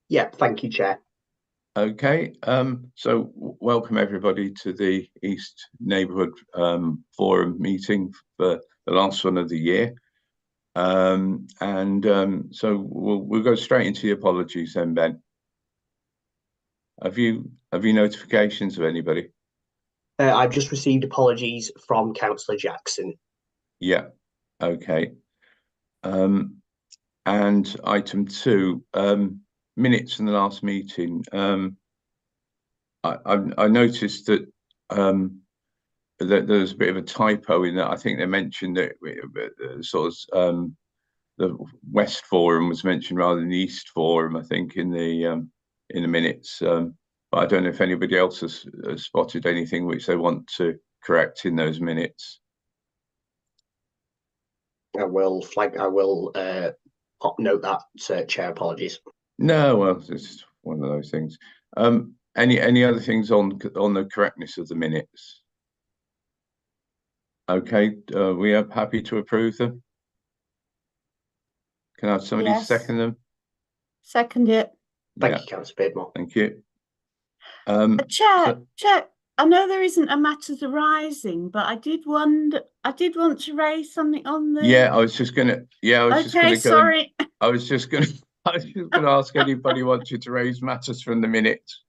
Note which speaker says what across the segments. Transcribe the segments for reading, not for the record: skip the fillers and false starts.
Speaker 1: Yeah, thank you, Chair.
Speaker 2: Okay, so welcome everybody to the East Neighbourhood Forum meeting for the last one of the year. So we'll go straight into the apologies then, Ben. Have you notifications of anybody?
Speaker 1: I've just received apologies from Councillor Jackson.
Speaker 2: Yeah, okay. And item 2, minutes from the last meeting. I noticed that there's a bit of a typo in that. I think they mentioned that the West Forum was mentioned rather than the East Forum, I think, in the minutes. But I don't know if anybody else has spotted anything which they want to correct in those minutes.
Speaker 1: I will note that, Chair. Apologies.
Speaker 2: No, well, it's one of those things. Any other things on the correctness of the minutes? Okay, we are happy to approve them. Can I have somebody second them?
Speaker 3: Second it.
Speaker 1: Thank you, Councillor Beardmore.
Speaker 2: Thank you.
Speaker 3: Chair, I know there isn't a matters arising, but I did want to raise something on the.
Speaker 2: Yeah, I was just gonna
Speaker 3: sorry.
Speaker 2: I was just gonna ask anybody wants you to raise matters from the minutes.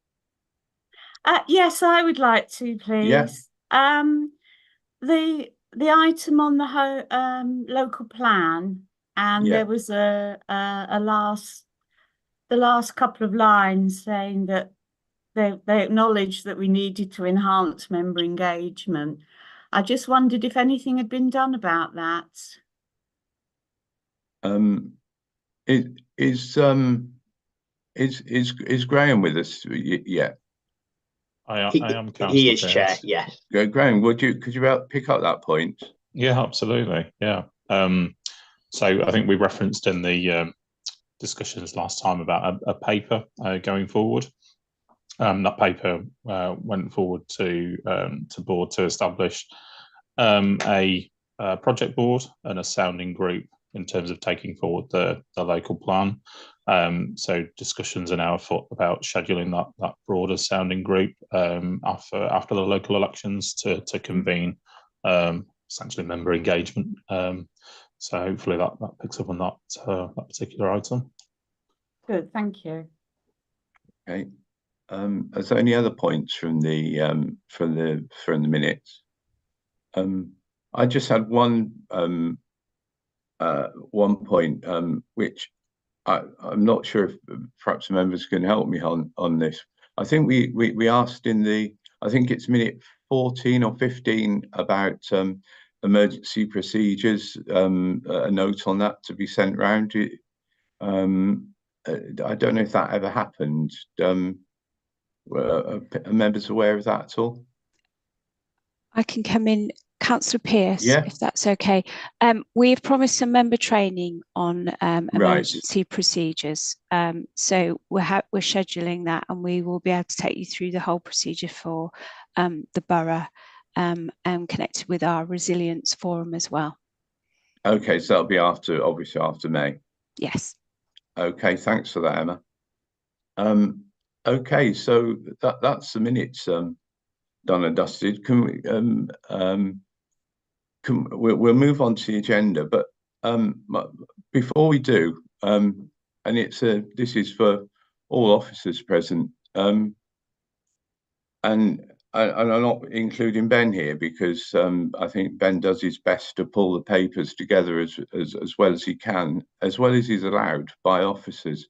Speaker 3: Yes, I would like to, please.
Speaker 2: Yeah.
Speaker 3: The item on the local plan, and there was the last couple of lines saying that they acknowledged that we needed to enhance member engagement. I just wondered if anything had been done about that.
Speaker 2: Is Graham with us yet?
Speaker 4: I am.
Speaker 1: He is Chair. Yes.
Speaker 2: Graham, could you pick up that point?
Speaker 4: Yeah, absolutely. Yeah. So I think we referenced in the discussions last time about a paper going forward. That paper went forward to board to establish a project board and a sounding group in terms of taking forward the local plan. So discussions are now afoot about scheduling that broader sounding group after the local elections to convene essentially member engagement. So hopefully that picks up on that particular item.
Speaker 3: Good, thank you.
Speaker 2: Okay. Is there any other points from the minutes? I just had one point which I'm not sure if perhaps members can help me on this. I think we asked I think it's minute 14 or 15 about emergency procedures, a note on that to be sent round. I don't know if that ever happened. Are members aware of that at all?
Speaker 5: I can come in, Councillor Pearce,
Speaker 2: yeah,
Speaker 5: if that's okay. We've promised some member training on emergency procedures. So we're scheduling that, and we will be able to take you through the whole procedure for the borough and connected with our resilience forum as well.
Speaker 2: Okay, so that'll be obviously after May.
Speaker 5: Yes.
Speaker 2: Okay, thanks for that, Emma. Okay, so that's the minutes done and dusted. We'll move on to the agenda, but before we do, and this is for all officers present, and I'm not including Ben here because I think Ben does his best to pull the papers together as well as he can, as well as he's allowed by officers.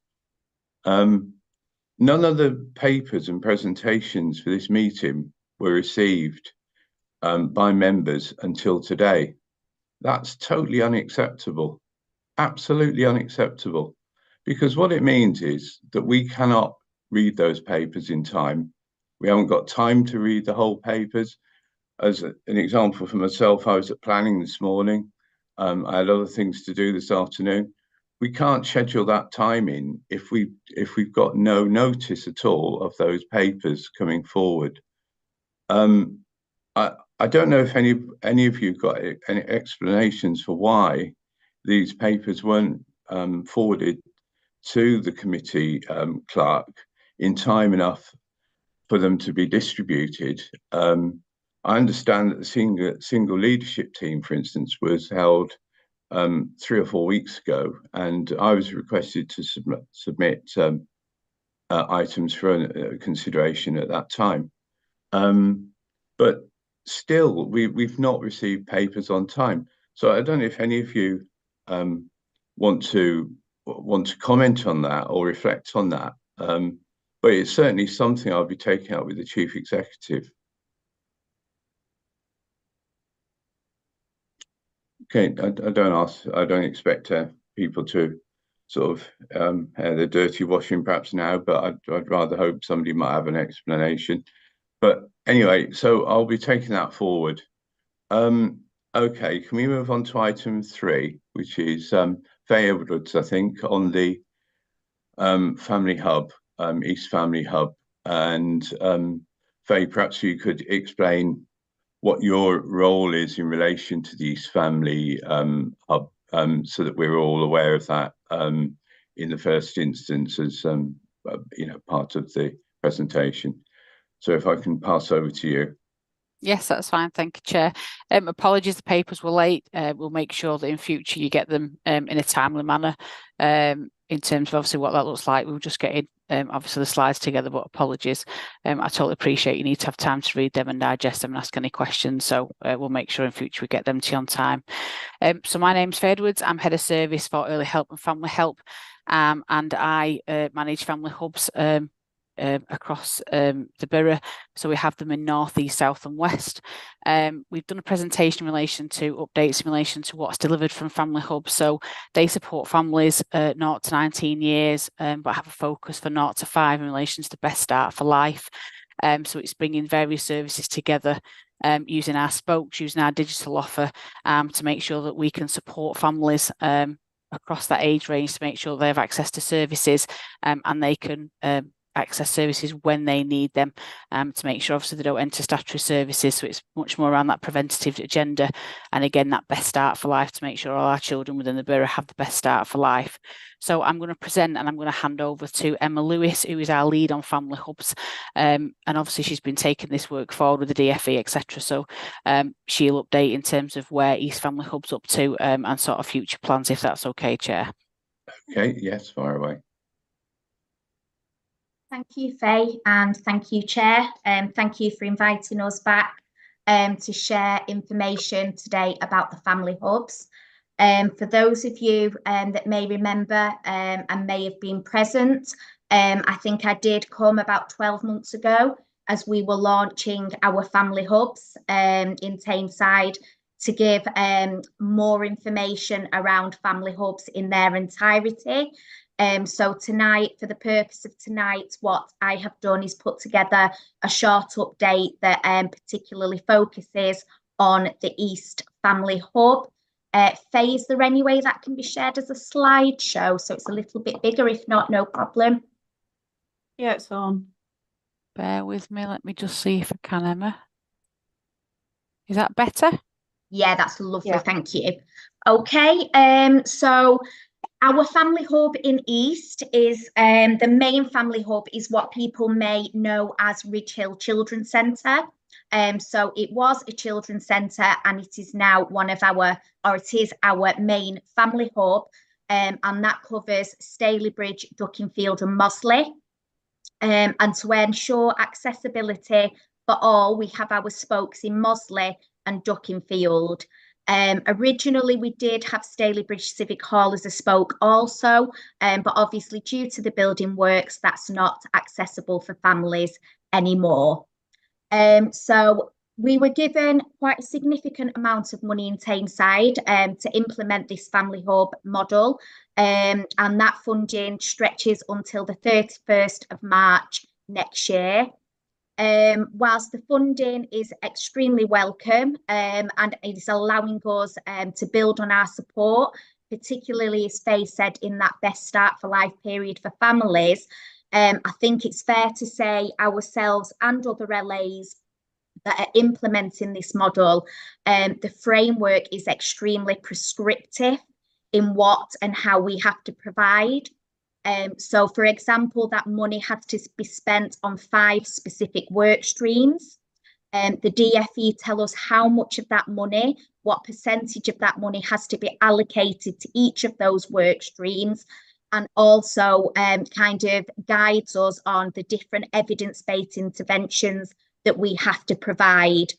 Speaker 2: None of the papers and presentations for this meeting were received by members until today. That's totally unacceptable, absolutely unacceptable, because what it means is that we cannot read those papers in time. We haven't got time to read the whole papers. As an example for myself, I was at planning this morning. I had other things to do this afternoon. We can't schedule that time in if we've got no notice at all of those papers coming forward. I don't know if any of you got any explanations for why these papers weren't forwarded to the committee clerk in time enough for them to be distributed. I understand that the single leadership team, for instance, was held 3 or 4 weeks ago, and I was requested to submit items for consideration at that time. But still, we've not received papers on time. So I don't know if any of you want to comment on that or reflect on that. But it's certainly something I'll be taking up with the Chief Executive. Okay, I don't expect people to sort of have the dirty washing perhaps now, but I'd rather hope somebody might have an explanation. But anyway, so I'll be taking that forward. Okay, can we move on to item 3, which is Faye Edwards, I think, on the Family Hub, East Family Hub. And Faye, perhaps you could explain what your role is in relation to the East Family Hub, so that we're all aware of that in the first instance as part of the presentation. So if I can pass over to you.
Speaker 6: Yes, that's fine. Thank you, Chair. Apologies, the papers were late. We'll make sure that in future you get them in a timely manner. In terms of obviously what that looks like, we'll just get obviously the slides together, but apologies. I totally appreciate you need to have time to read them and digest them and ask any questions. So we'll make sure in future we get them to you on time. So my name's Faye Edwards. I'm Head of Service for Early Help and Family Help, and I manage family hubs across the borough. So we have them in north, east, south and west. We've done a presentation in relation to updates in relation to what's delivered from Family Hub. So they support families 0 to 19 years, but have a focus for 0 to 5 in relation to the best start for life. So it's bringing various services together, using our spokes, using our digital offer to make sure that we can support families across that age range to make sure they have access to services and they can access services when they need them, to make sure obviously they don't enter statutory services. So it's much more around that preventative agenda, and again that best start for life to make sure all our children within the borough have the best start for life. So I'm going to present and I'm going to hand over to Emma Lewis, who is our lead on Family Hubs, and obviously she's been taking this work forward with the DFE, etc. So she'll update in terms of where East Family Hub's up to and sort of future plans, if that's okay, Chair.
Speaker 2: Okay, yes, fire away.
Speaker 7: Thank you, Faye, and thank you, Chair. Thank you for inviting us back to share information today about the Family Hubs. For those of you that may remember and may have been present, I think I did come about 12 months ago as we were launching our Family Hubs in Tameside to give more information around Family Hubs in their entirety. So tonight, for the purpose of tonight, what I have done is put together a short update that particularly focuses on the East Family Hub. Faye, is there any way that can be shared as a slideshow so it's a little bit bigger? If not, no problem.
Speaker 3: Yeah, it's on.
Speaker 6: Bear with me. Let me just see if I can, Emma. Is that better?
Speaker 7: Yeah, that's lovely.
Speaker 3: Yeah.
Speaker 7: Thank you. Okay, so our Family Hub in East is the main Family Hub is what people may know as Ridge Hill Children's Centre. So it was a children's centre and it is now it is our main Family Hub, and that covers Stalybridge, Duckingfield and Mosley. And to ensure accessibility for all, we have our spokes in Mosley and Duckingfield. Originally, we did have Stalybridge Civic Hall as a spoke also, but obviously due to the building works, that's not accessible for families anymore. So we were given quite a significant amount of money in Tameside to implement this Family Hub model, and that funding stretches until the 31st of March next year. Whilst the funding is extremely welcome and it is allowing us to build on our support, particularly as Faye said, in that best start for life period for families, I think it's fair to say ourselves and other LAs that are implementing this model, the framework is extremely prescriptive in what and how we have to provide. So, for example, that money has to be spent on 5 specific work streams. The DFE tell us how much of that money, what percentage of that money has to be allocated to each of those work streams, and also kind of guides us on the different evidence-based interventions that we have to provide.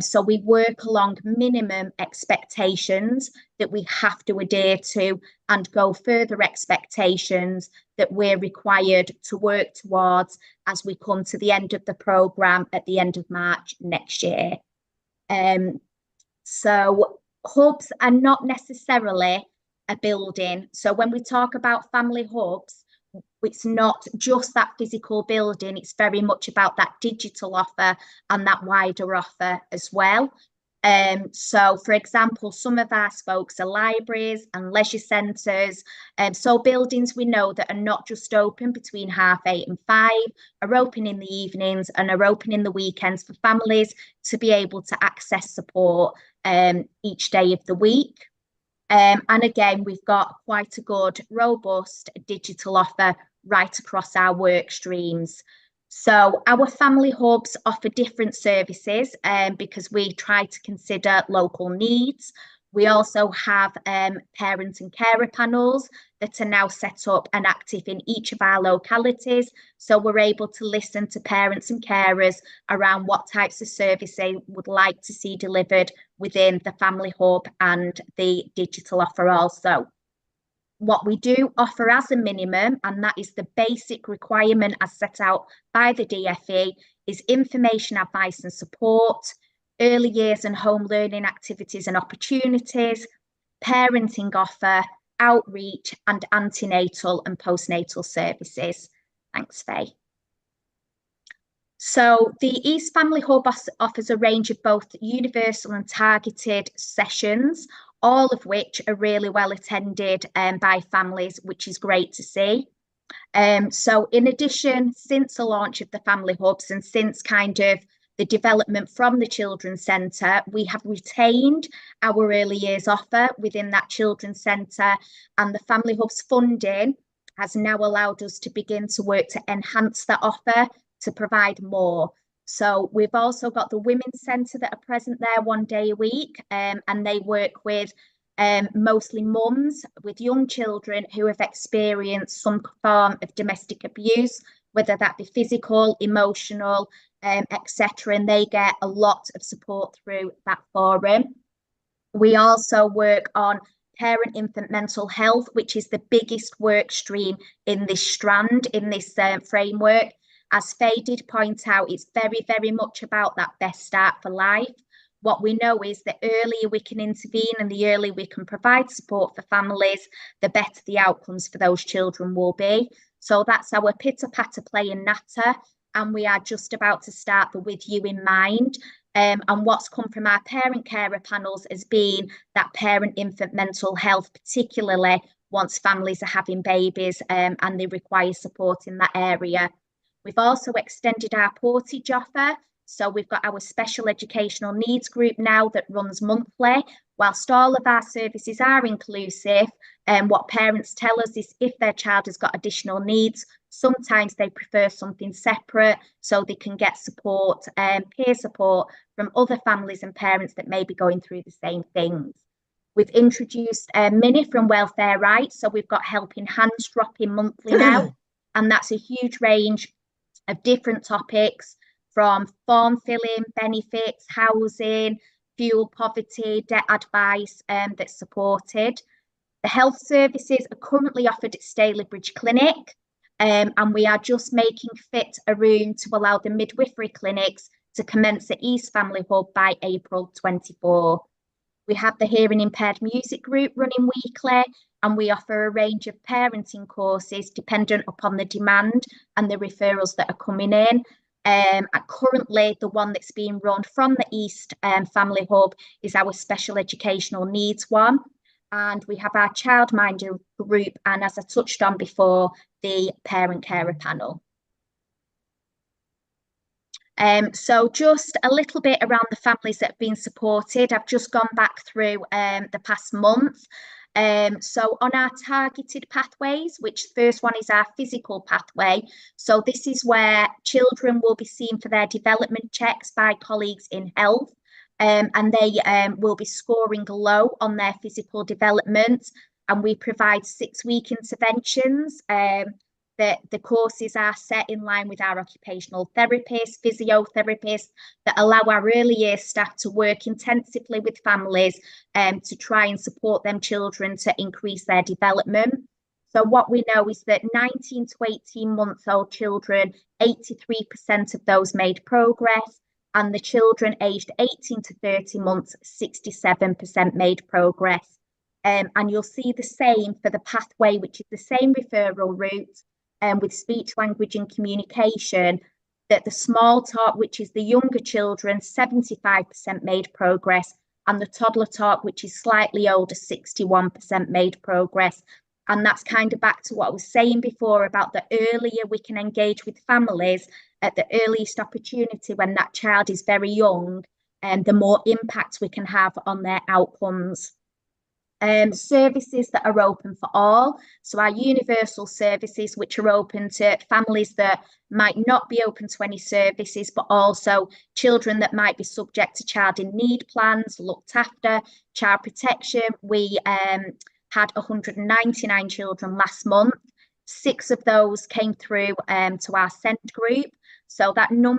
Speaker 7: So we work along minimum expectations that we have to adhere to, and go further expectations that we're required to work towards as we come to the end of the programme at the end of March next year. So hubs are not necessarily a building. So when we talk about family hubs, it's not just that physical building, it's very much about that digital offer and that wider offer as well. So, for example, some of our spokes are libraries and leisure centres. So buildings we know that are not just open between 8:30 and 5, are open in the evenings and are open in the weekends for families to be able to access support each day of the week. And again, we've got quite a good, robust digital offer right across our work streams. So our family hubs offer different services because we try to consider local needs. We also have parent and carer panels that are now set up and active in each of our localities. So we're able to listen to parents and carers around what types of service they would like to see delivered within the family hub and the digital offer also. What we do offer as a minimum, and that is the basic requirement as set out by the DFE, is information, advice and support, early years and home learning activities and opportunities, parenting offer, outreach and antenatal and postnatal services. Thanks, Faye. So the East Family Hub offers a range of both universal and targeted sessions, all of which are really well attended by families, which is great to see. So in addition, since the launch of the family hubs and since kind of the development from the Children's Centre, we have retained our early years offer within that Children's Centre, and the family hubs funding has now allowed us to begin to work to enhance that offer to provide more. So we've also got the Women's Centre that are present there 1 day a week, and they work with mostly mums with young children who have experienced some form of domestic abuse, whether that be physical, emotional, etc. And they get a lot of support through that forum. We also work on parent infant mental health, which is the biggest work stream in this strand, in this framework. As Faye did point out, it's very, very much about that best start for life. What we know is the earlier we can intervene and the earlier we can provide support for families, the better the outcomes for those children will be. So that's our pitter patter play and natter. And we are just about to start the With You in Mind. And what's come from our parent carer panels has been that parent infant mental health, particularly once families are having babies and they require support in that area. We've also extended our portage offer. So we've got our special educational needs group now that runs monthly. Whilst all of our services are inclusive, what parents tell us is if their child has got additional needs, sometimes they prefer something separate so they can get support, peer support from other families and parents that may be going through the same things. We've introduced Mini from Welfare Rights. So we've got Helping Hands dropping monthly now. And that's a huge range of different topics, from form filling, benefits, housing, fuel poverty, debt advice that's supported. The health services are currently offered at Stalybridge Clinic, and we are just making fit a room to allow the midwifery clinics to commence at East Family Hub by April 24. We have the Hearing Impaired Music Group running weekly, and we offer a range of parenting courses dependent upon the demand and the referrals that are coming in. Currently, the one that's being run from the East Family Hub is our special educational needs one. And we have our childminder group, and as I touched on before, the parent carer panel. So just a little bit around the families that have been supported. I've just gone back through the past month. So on our targeted pathways, which first one is our physical pathway. So this is where children will be seen for their development checks by colleagues in health. And they will be scoring low on their physical development. And we provide 6-week interventions. The courses are set in line with our occupational therapists, physiotherapists, that allow our early years staff to work intensively with families to try and support them children to increase their development. So what we know is that 19 to 18-month-old children, 83% of those made progress, and the children aged 18 to 30 months, 67% made progress. And you'll see the same for the pathway, which is the same referral route, with speech, language and communication, that the small talk, which is the younger children, 75% made progress, and the toddler talk, which is slightly older, 61% made progress. And that's kind of back to what I was saying before about the earlier we can engage with families at the earliest opportunity when that child is very young, and the more impact we can have on their outcomes. Services that are open for all. So our universal services, which are open to families that might not be open to any services, but also children that might be subject to child in need plans, looked after, child protection. We had 199 children last month. 6 of those came through to our SEND group. So that number,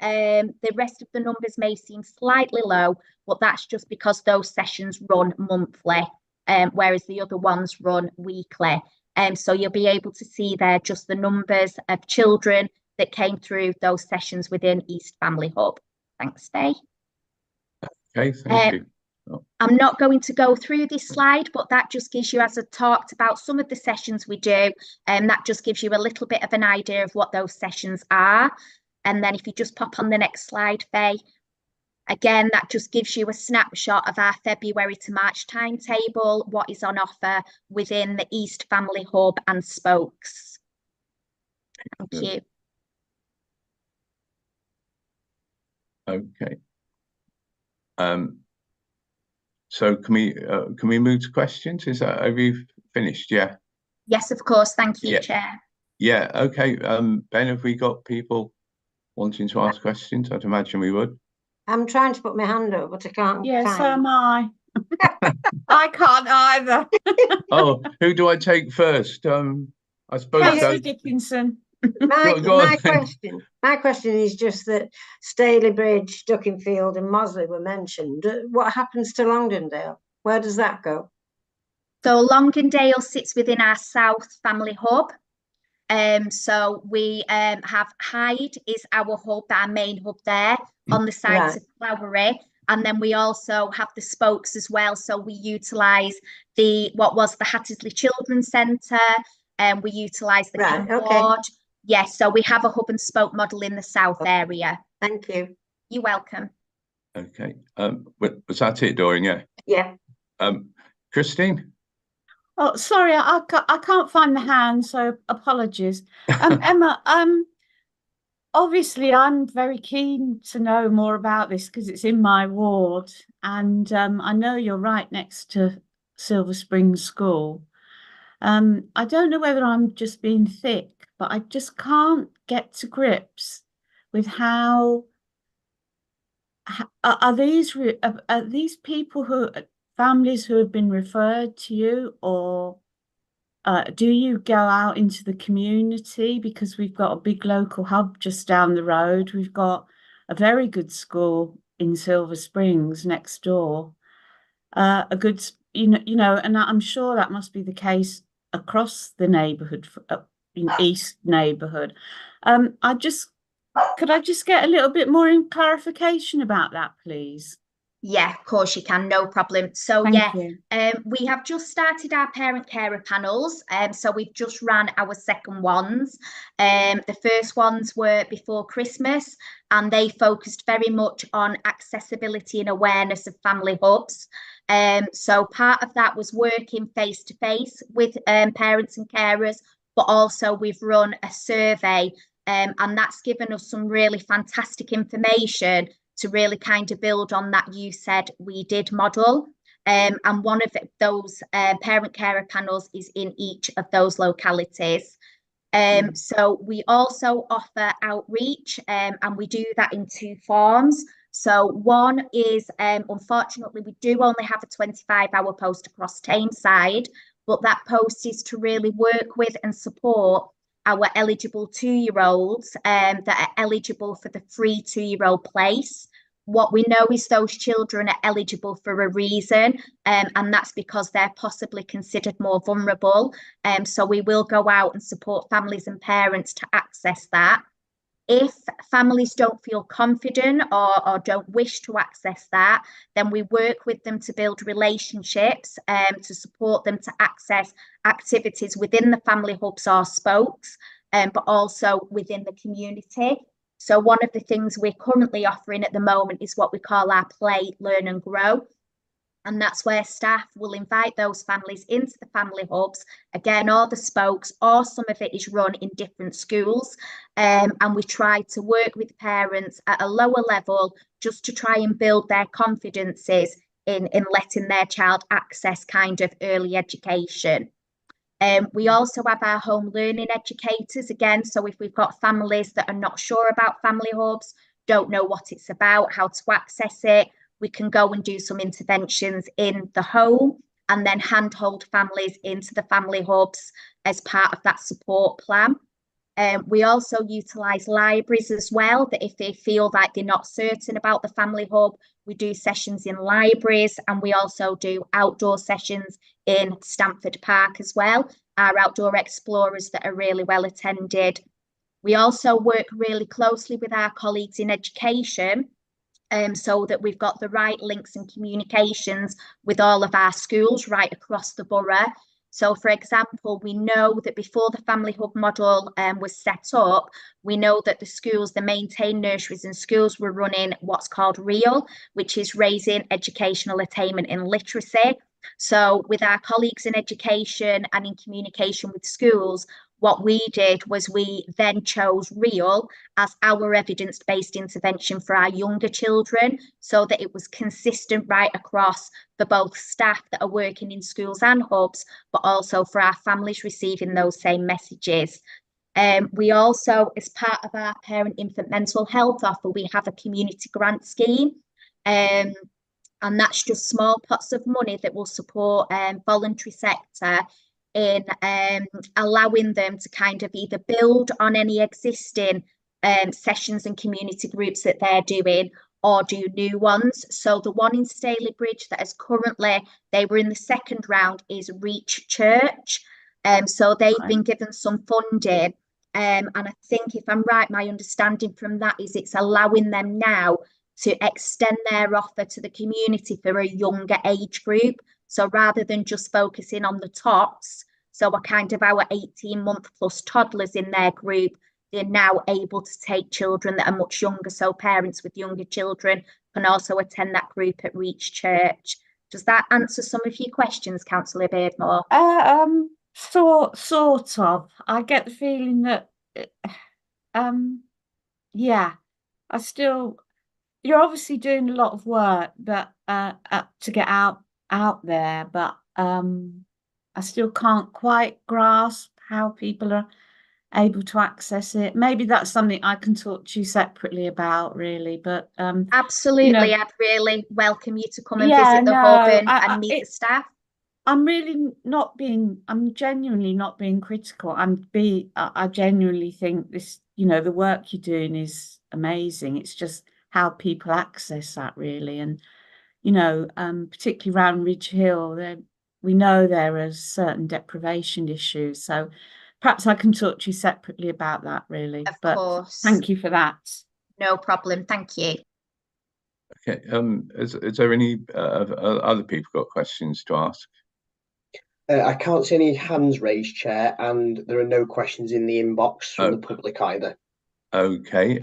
Speaker 7: the rest of the numbers may seem slightly low, but that's just because those sessions run monthly, whereas the other ones run weekly. So you'll be able to see there just the numbers of children that came through those sessions within East Family Hub. Thanks, Faye.
Speaker 2: Okay, thank you.
Speaker 7: I'm not going to go through this slide, but that just gives you, as I talked about some of the sessions we do, and that just gives you a little bit of an idea of what those sessions are. And then if you just pop on the next slide, Faye, again, that just gives you a snapshot of our February to March timetable, what is on offer within the East Family Hub and spokes. Thank you.
Speaker 2: Okay. So can we move to questions? Have you finished? Yeah.
Speaker 7: Yes, of course. Thank you,
Speaker 2: Yeah.
Speaker 7: Chair.
Speaker 2: Yeah. Okay. Ben, have we got people wanting to ask questions? I'd imagine we would.
Speaker 8: I'm trying to put my hand up, but I can't.
Speaker 3: Yes, so am I. I can't either.
Speaker 2: Oh, who do I take first? I suppose
Speaker 3: Councillor Dickinson.
Speaker 8: My question is just that Staley Bridge, Duckingfield and Mosley were mentioned. What happens to Longdendale? Where does that go?
Speaker 7: So Longdendale sits within our South Family Hub. So we have Hyde is our hub, our main hub there on the sides of Flowery. And then we also have the spokes as well. So we utilise what was the Hattersley Children's Centre, and we utilise the Camp Ward. Yes, so we have a hub and spoke model in the South area.
Speaker 8: Thank you.
Speaker 7: You're welcome.
Speaker 2: Okay. Was that it, Dorian? Yeah.
Speaker 8: Yeah.
Speaker 2: Christine?
Speaker 3: Oh, sorry, I can't find the hand, so apologies. Emma, obviously I'm very keen to know more about this because it's in my ward, and I know you're right next to Silver Springs School. I don't know whether I'm just being thick, but I just can't get to grips with how are these people families who have been referred to you, or do you go out into the community? Because we've got a big local hub just down the road. We've got a very good school in Silver Springs next door. A good, you know, and I'm sure that must be the case across the neighbourhood, in East neighbourhood. Could I just get a little bit more clarification about that, please?
Speaker 7: Yeah, of course you can, no problem. So
Speaker 3: Thank you.
Speaker 7: We have just started our parent carer panels. So we've just ran our second ones. The first ones were before Christmas, and they focused very much on accessibility and awareness of family hubs. So part of that was working face to face with parents and carers, but also we've run a survey, and that's given us some really fantastic information to really kind of build on that You Said We Did model. and one of those parent carer panels is in each of those localities. So we also offer outreach, and we do that in 2 forms. So one is, unfortunately, we do only have a 25-hour post across Tameside, but that post is to really work with and support our eligible 2-year-olds that are eligible for the free 2-year-old place. What we know is those children are eligible for a reason, and that's because they're possibly considered more vulnerable. So we will go out and support families and parents to access that. If families don't feel confident or don't wish to access that, then we work with them to build relationships to support them to access activities within the family hubs or spokes, but also within the community. So one of the things we're currently offering at the moment is what we call our Play, Learn and Grow. And that's where staff will invite those families into the family hubs, again, or the spokes, or some of it is run in different schools. And we try to work with parents at a lower level just to try and build their confidences in letting their child access kind of early education. We also have our home learning educators again. So if we've got families that are not sure about family hubs, don't know what it's about, how to access it, we can go and do some interventions in the home and then handhold families into the family hubs as part of that support plan. We also utilise libraries as well, that if they feel like they're not certain about the family hub, we do sessions in libraries, and we also do outdoor sessions in Stamford Park as well, our outdoor explorers that are really well attended. We also work really closely with our colleagues in education, so that we've got the right links and communications with all of our schools right across the borough. So, for example, we know that before the family hub model was set up, we know that the schools, the maintained nurseries and schools, were running what's called REAL, which is Raising Educational Attainment in Literacy. So with our colleagues in education and in communication with schools, what we did was we then chose REAL as our evidence-based intervention for our younger children, so that it was consistent right across for both staff that are working in schools and hubs, but also for our families receiving those same messages. We also, as part of our parent infant mental health offer, we have a community grant scheme. And that's just small pots of money that will support voluntary sector in allowing them to kind of either build on any existing sessions and community groups that they're doing, or do new ones. So the one in Stalybridge that is currently, they were in the second round, is Reach Church. So they've been given some funding. And I think, if I'm right, my understanding from that is it's allowing them now to extend their offer to the community for a younger age group. So rather than just focusing on the tots, so a kind of our 18-month plus toddlers in their group, they're now able to take children that are much younger. So parents with younger children can also attend that group at Reach Church. Does that answer some of your questions, Councillor Beardmore?
Speaker 3: Sort of. I get the feeling that, yeah, you're obviously doing a lot of work, but to get out there, but I still can't quite grasp how people are able to access it. Maybe that's something I can talk to you separately about, really. But
Speaker 7: absolutely, I'd really welcome you to come and visit the hub and meet the staff.
Speaker 3: I'm genuinely not being critical. I genuinely think this, the work you're doing is amazing. It's just how people access that, really. And, particularly around Ridge Hill, we know there are certain deprivation issues. So perhaps I can talk to you separately about that, really.
Speaker 7: Of course.
Speaker 3: Thank you for that.
Speaker 7: No problem. Thank you.
Speaker 2: Okay. Is there any other people got questions to ask?
Speaker 1: I can't see any hands raised, Chair, and there are no questions in the inbox from the public either.
Speaker 2: Okay.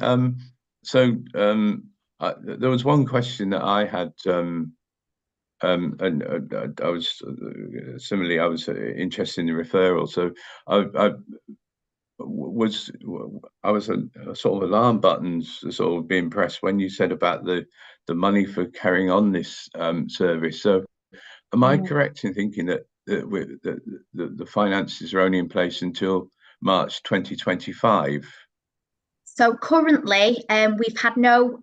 Speaker 2: So there was one question that I had, and I was similarly, I was interested in the referral. So I was sort of alarm buttons sort of being pressed when you said about the money for carrying on this service. So Am I correct in thinking that the finances are only in place until March 2025?
Speaker 7: So currently, we've had no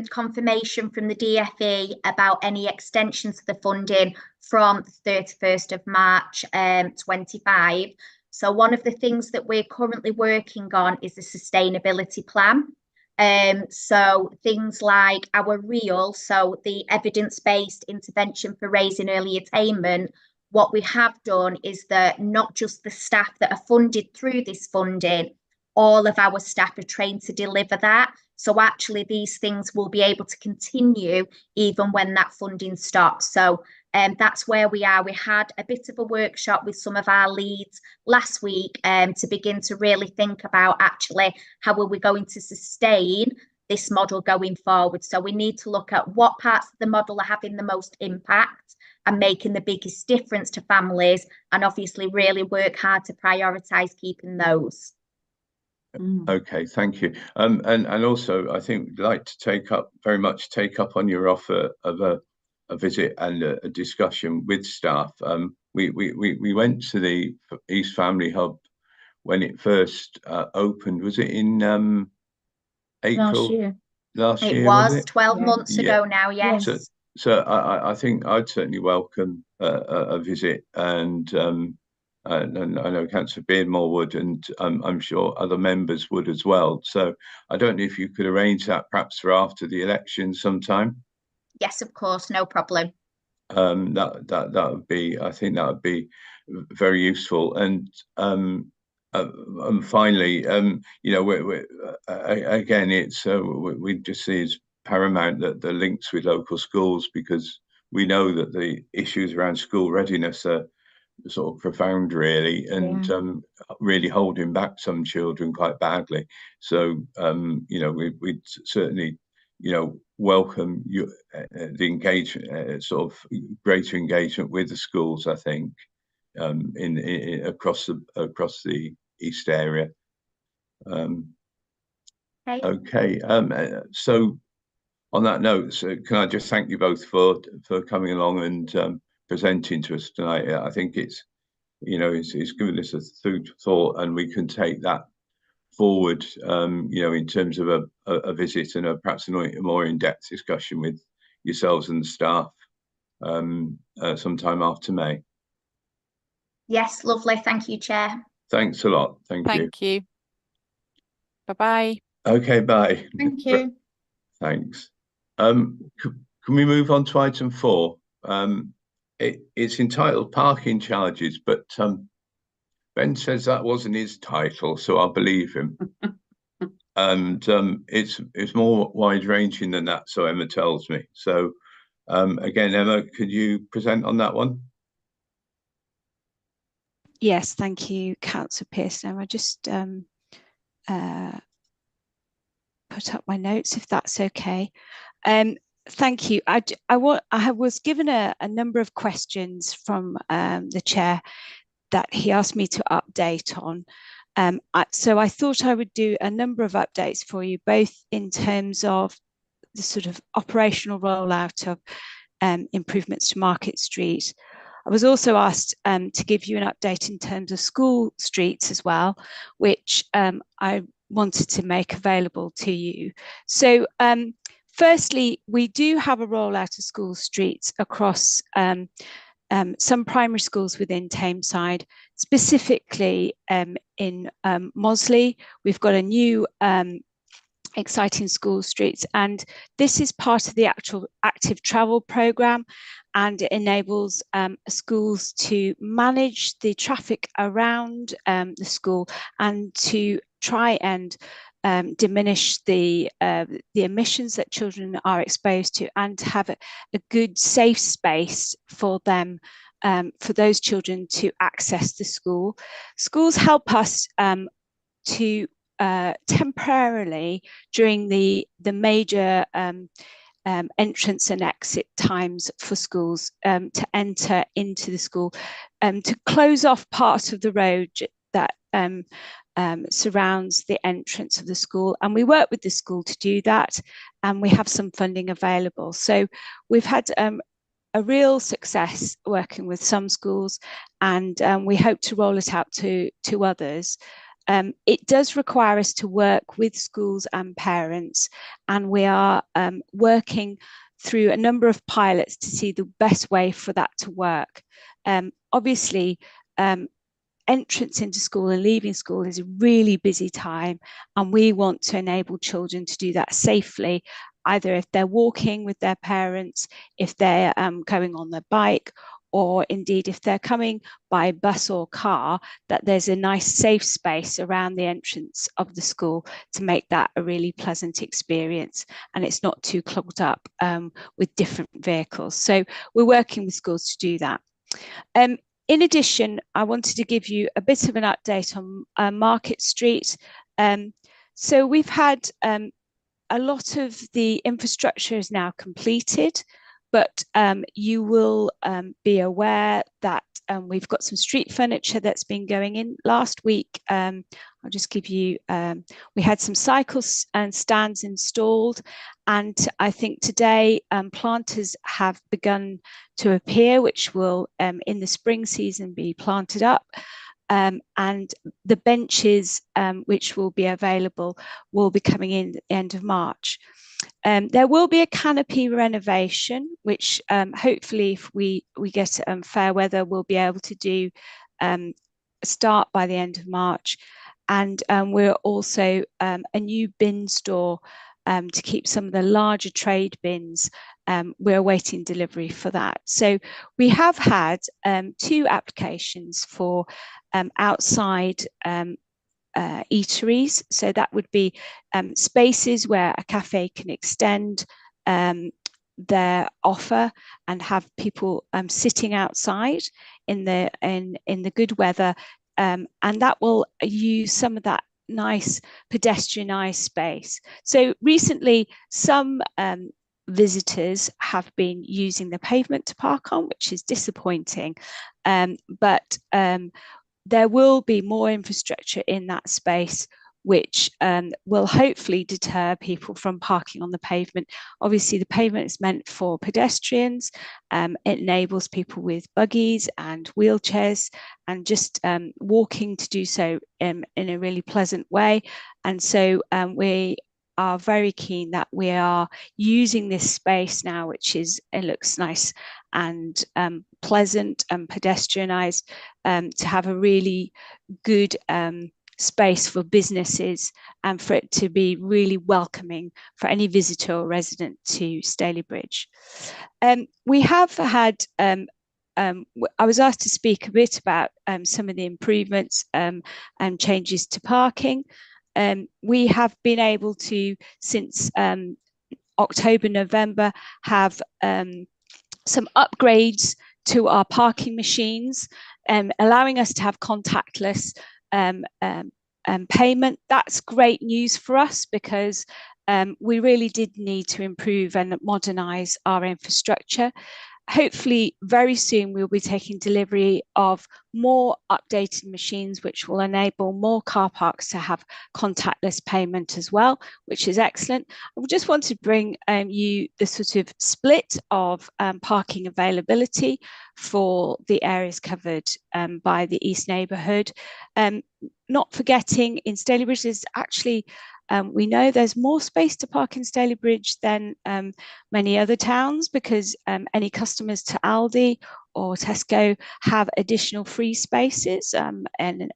Speaker 7: confirmation from the DfE about any extensions to the funding from the 31st of March 25. So one of the things that we're currently working on is a sustainability plan. So things like our REAL, so the evidence-based intervention for raising early attainment, what we have done is that not just the staff that are funded through this funding, all of our staff are trained to deliver that. So actually these things will be able to continue even when that funding stops. So that's where we are. We had a bit of a workshop with some of our leads last week to begin to really think about actually how are we going to sustain this model going forward. So we need to look at what parts of the model are having the most impact and making the biggest difference to families, and obviously really work hard to prioritise keeping those.
Speaker 2: Okay, thank you. And also, I think we'd like to very much take up on your offer of a visit and a discussion with staff. We went to the East Family Hub when it first opened. Was it in April last year?
Speaker 7: It was 12 months ago now. Yes.
Speaker 2: So I think I'd certainly welcome a visit, and I know Councillor Beardmore would, and I'm sure other members would as well. So I don't know if you could arrange that perhaps for after the election sometime.
Speaker 7: Yes, of course, no problem.
Speaker 2: That would be, I think that would be very useful. And finally, you know, again, it's we just see as paramount that the links with local schools, because we know that the issues around school readiness are sort of profound, really, and really holding back some children quite badly. So you know, we'd certainly, you know, welcome you the engagement, sort of greater engagement with the schools, I think, in across the East area. Okay. So on that note, so can I just thank you both for coming along and presenting to us tonight. I think it's, you know, it's given us a food for thought, and we can take that forward, you know, in terms of a visit and perhaps a more in-depth discussion with yourselves and the staff sometime after May.
Speaker 7: Yes, lovely. Thank you, Chair.
Speaker 2: Thanks a lot. Thank you.
Speaker 6: Thank you. Bye-bye.
Speaker 2: Okay, bye.
Speaker 3: Thank you.
Speaker 2: Thanks. Can we move on to item 4? It's entitled Parking Charges, but Ben says that wasn't his title, so I'll believe him. And it's more wide-ranging than that, so Emma tells me. So again, Emma, could you present on that one?
Speaker 5: Yes, thank you, Councillor Pearson. I just put up my notes, if that's okay. Thank you. I was given a number of questions from the chair that he asked me to update on. So I thought I would do a number of updates for you, both in terms of the sort of operational rollout of improvements to Market Street. I was also asked to give you an update in terms of school streets as well, which I wanted to make available to you. So firstly, we do have a rollout of school streets across some primary schools within Tameside, specifically in Mosley. We've got a new exciting school streets, and this is part of the actual active travel programme, and it enables schools to manage the traffic around the school and to try and diminish the emissions that children are exposed to, and to have a good safe space for them, for those children to access the school. Schools help us to temporarily, during the major entrance and exit times for schools, to enter into the school, to close off part of the road that surrounds the entrance of the school. And we work with the school to do that, and we have some funding available. So we've had a real success working with some schools, and we hope to roll it out to others. It does require us to work with schools and parents, and we are working through a number of pilots to see the best way for that to work. Obviously, entrance into school and leaving school is a really busy time, and we want to enable children to do that safely, either if they're walking with their parents, if they're going on their bike, or indeed if they're coming by bus or car, that there's a nice safe space around the entrance of the school to make that a really pleasant experience, and it's not too clogged up with different vehicles. So we're working with schools to do that. In addition, I wanted to give you a bit of an update on Market Street. So we've had a lot of the infrastructure is now completed, but you will be aware that we've got some street furniture that's been going in. Last week, I'll just give you, we had some cycles and stands installed, and I think today planters have begun to appear, which will in the spring season be planted up. And the benches which will be available will be coming in at the end of March. There will be a canopy renovation, which hopefully if we get fair weather, we'll be able to do start by the end of March. And we're also a new bin store to keep some of the larger trade bins. We're awaiting delivery for that. So we have had 2 applications for outside eateries. So that would be spaces where a cafe can extend their offer and have people sitting outside in the good weather, and that will use some of that nice pedestrianised space. So recently, some visitors have been using the pavement to park on, which is disappointing, but there will be more infrastructure in that space, which will hopefully deter people from parking on the pavement. Obviously, the pavement is meant for pedestrians. It enables people with buggies and wheelchairs and just walking to do so in a really pleasant way. And so we are very keen that we are using this space now, which is, it looks nice and pleasant and pedestrianised, to have a really good space for businesses and for it to be really welcoming for any visitor or resident to Stalybridge. We have had, I was asked to speak a bit about some of the improvements and changes to parking. We have been able to, since October, November, have some upgrades to our parking machines, allowing us to have contactless payment. That's great news for us because we really did need to improve and modernise our infrastructure. Hopefully very soon we'll be taking delivery of more updated machines which will enable more car parks to have contactless payment as well, which is excellent. I just want to bring you the sort of split of parking availability for the areas covered by the East Neighbourhood. Not forgetting in Stalybridge there's actually we know there's more space to park in Stalybridge than many other towns because any customers to Aldi or Tesco have additional free spaces, and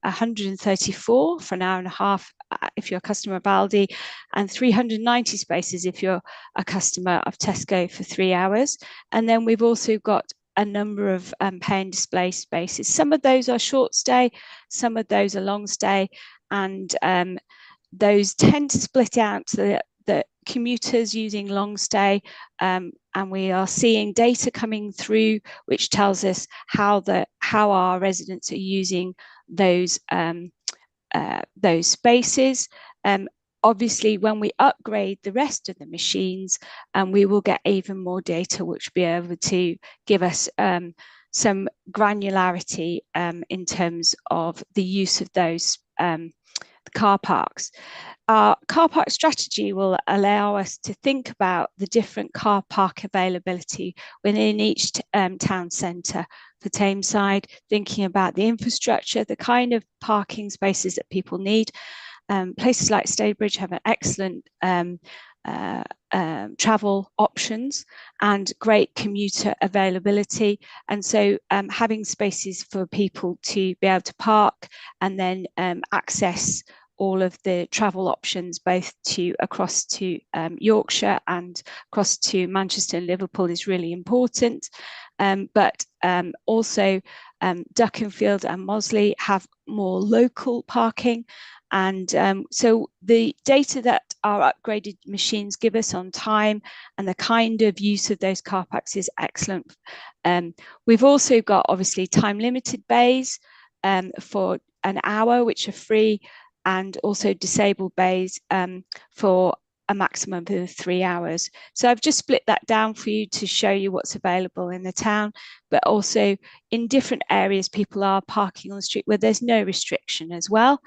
Speaker 5: 134 for an hour and a half if you're a customer of Aldi, and 390 spaces if you're a customer of Tesco for 3 hours. And then we've also got a number of pay and display spaces. Some of those are short stay, some of those are long stay, and those tend to split out to the commuters using long stay, and we are seeing data coming through which tells us how our residents are using those spaces. Obviously, when we upgrade the rest of the machines, we will get even more data which will be able to give us some granularity in terms of the use of those the car parks. Our car park strategy will allow us to think about the different car park availability within each town centre. For Tameside, thinking about the infrastructure, the kind of parking spaces that people need. Places like Stadebridge have an excellent travel options and great commuter availability, and so having spaces for people to be able to park and then access all of the travel options both across to Yorkshire and across to Manchester and Liverpool is really important. But also Duckenfield and Mosley have more local parking. And so the data that our upgraded machines give us on time and the kind of use of those car parks is excellent. We've also got obviously time limited bays for an hour, which are free, and also disabled bays for a maximum of 3 hours. So I've just split that down for you to show you what's available in the town, but also in different areas, people are parking on the street where there's no restriction as well.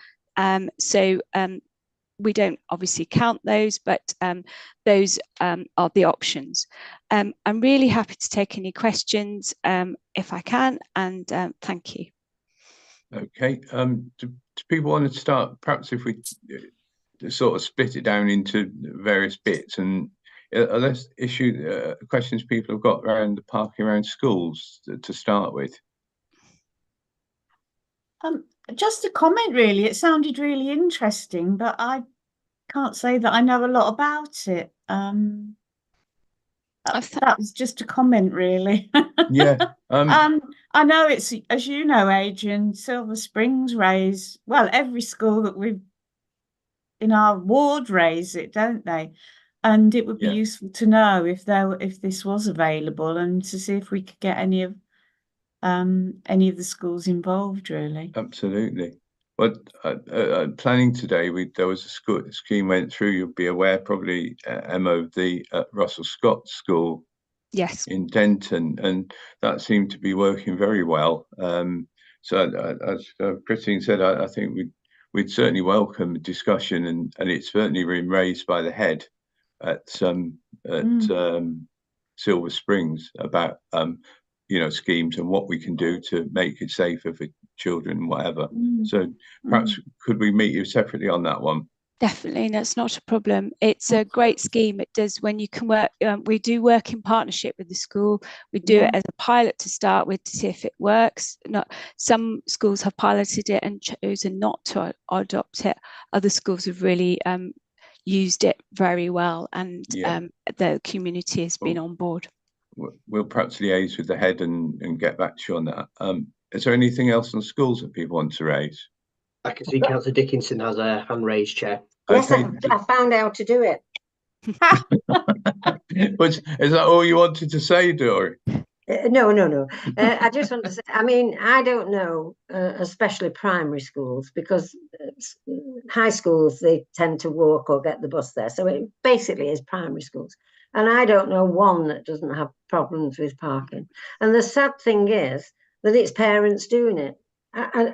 Speaker 5: We don't obviously count those, but those are the options. I'm really happy to take any questions if I can, and thank you.
Speaker 2: Okay, do people want to start? Perhaps if we sort of split it down into various bits, and let's issue questions people have got around the parking around schools to start with.
Speaker 3: Just a comment, really. It sounded really interesting, but I can't say that I know a lot about it. That was just a comment, really.
Speaker 2: Yeah.
Speaker 3: I know it's, as you know, Adrian, Silver Springs raise, well, every school that we've in our ward raise it, don't they? And it would be useful to know if this was available and to see if we could get any of the schools involved, really.
Speaker 2: Absolutely. But planning today, there was a scheme went through. You'll be aware, probably, Emma, of the Russell Scott School.
Speaker 5: Yes.
Speaker 2: In Denton, and that seemed to be working very well. So as Christine said, I think we'd certainly welcome a discussion, and it's certainly been raised by the head at Silver Springs about schemes and what we can do to make it safer for children and whatever. So perhaps could we meet you separately on that one?
Speaker 5: Definitely, that's not a problem. It's a great scheme. It does, when you can work, we do work in partnership with the school. We do it as a pilot to start with to see if it works. Some schools have piloted it and chosen not to adopt it. Other schools have really used it very well, and the community has been on board.
Speaker 2: We'll perhaps liaise with the head and get back to you on that. Is there anything else on schools that people want to raise?
Speaker 1: I can see Councillor Dickinson has a hand raised, Chair.
Speaker 8: Yes, okay. I found out how to do it.
Speaker 2: Is that all you wanted to say, Dory?
Speaker 8: No. I just want to say, I mean, I don't know, especially primary schools, because high schools, they tend to walk or get the bus there. So it basically is primary schools. And I don't know one that doesn't have problems with parking. And the sad thing is that it's parents doing it. I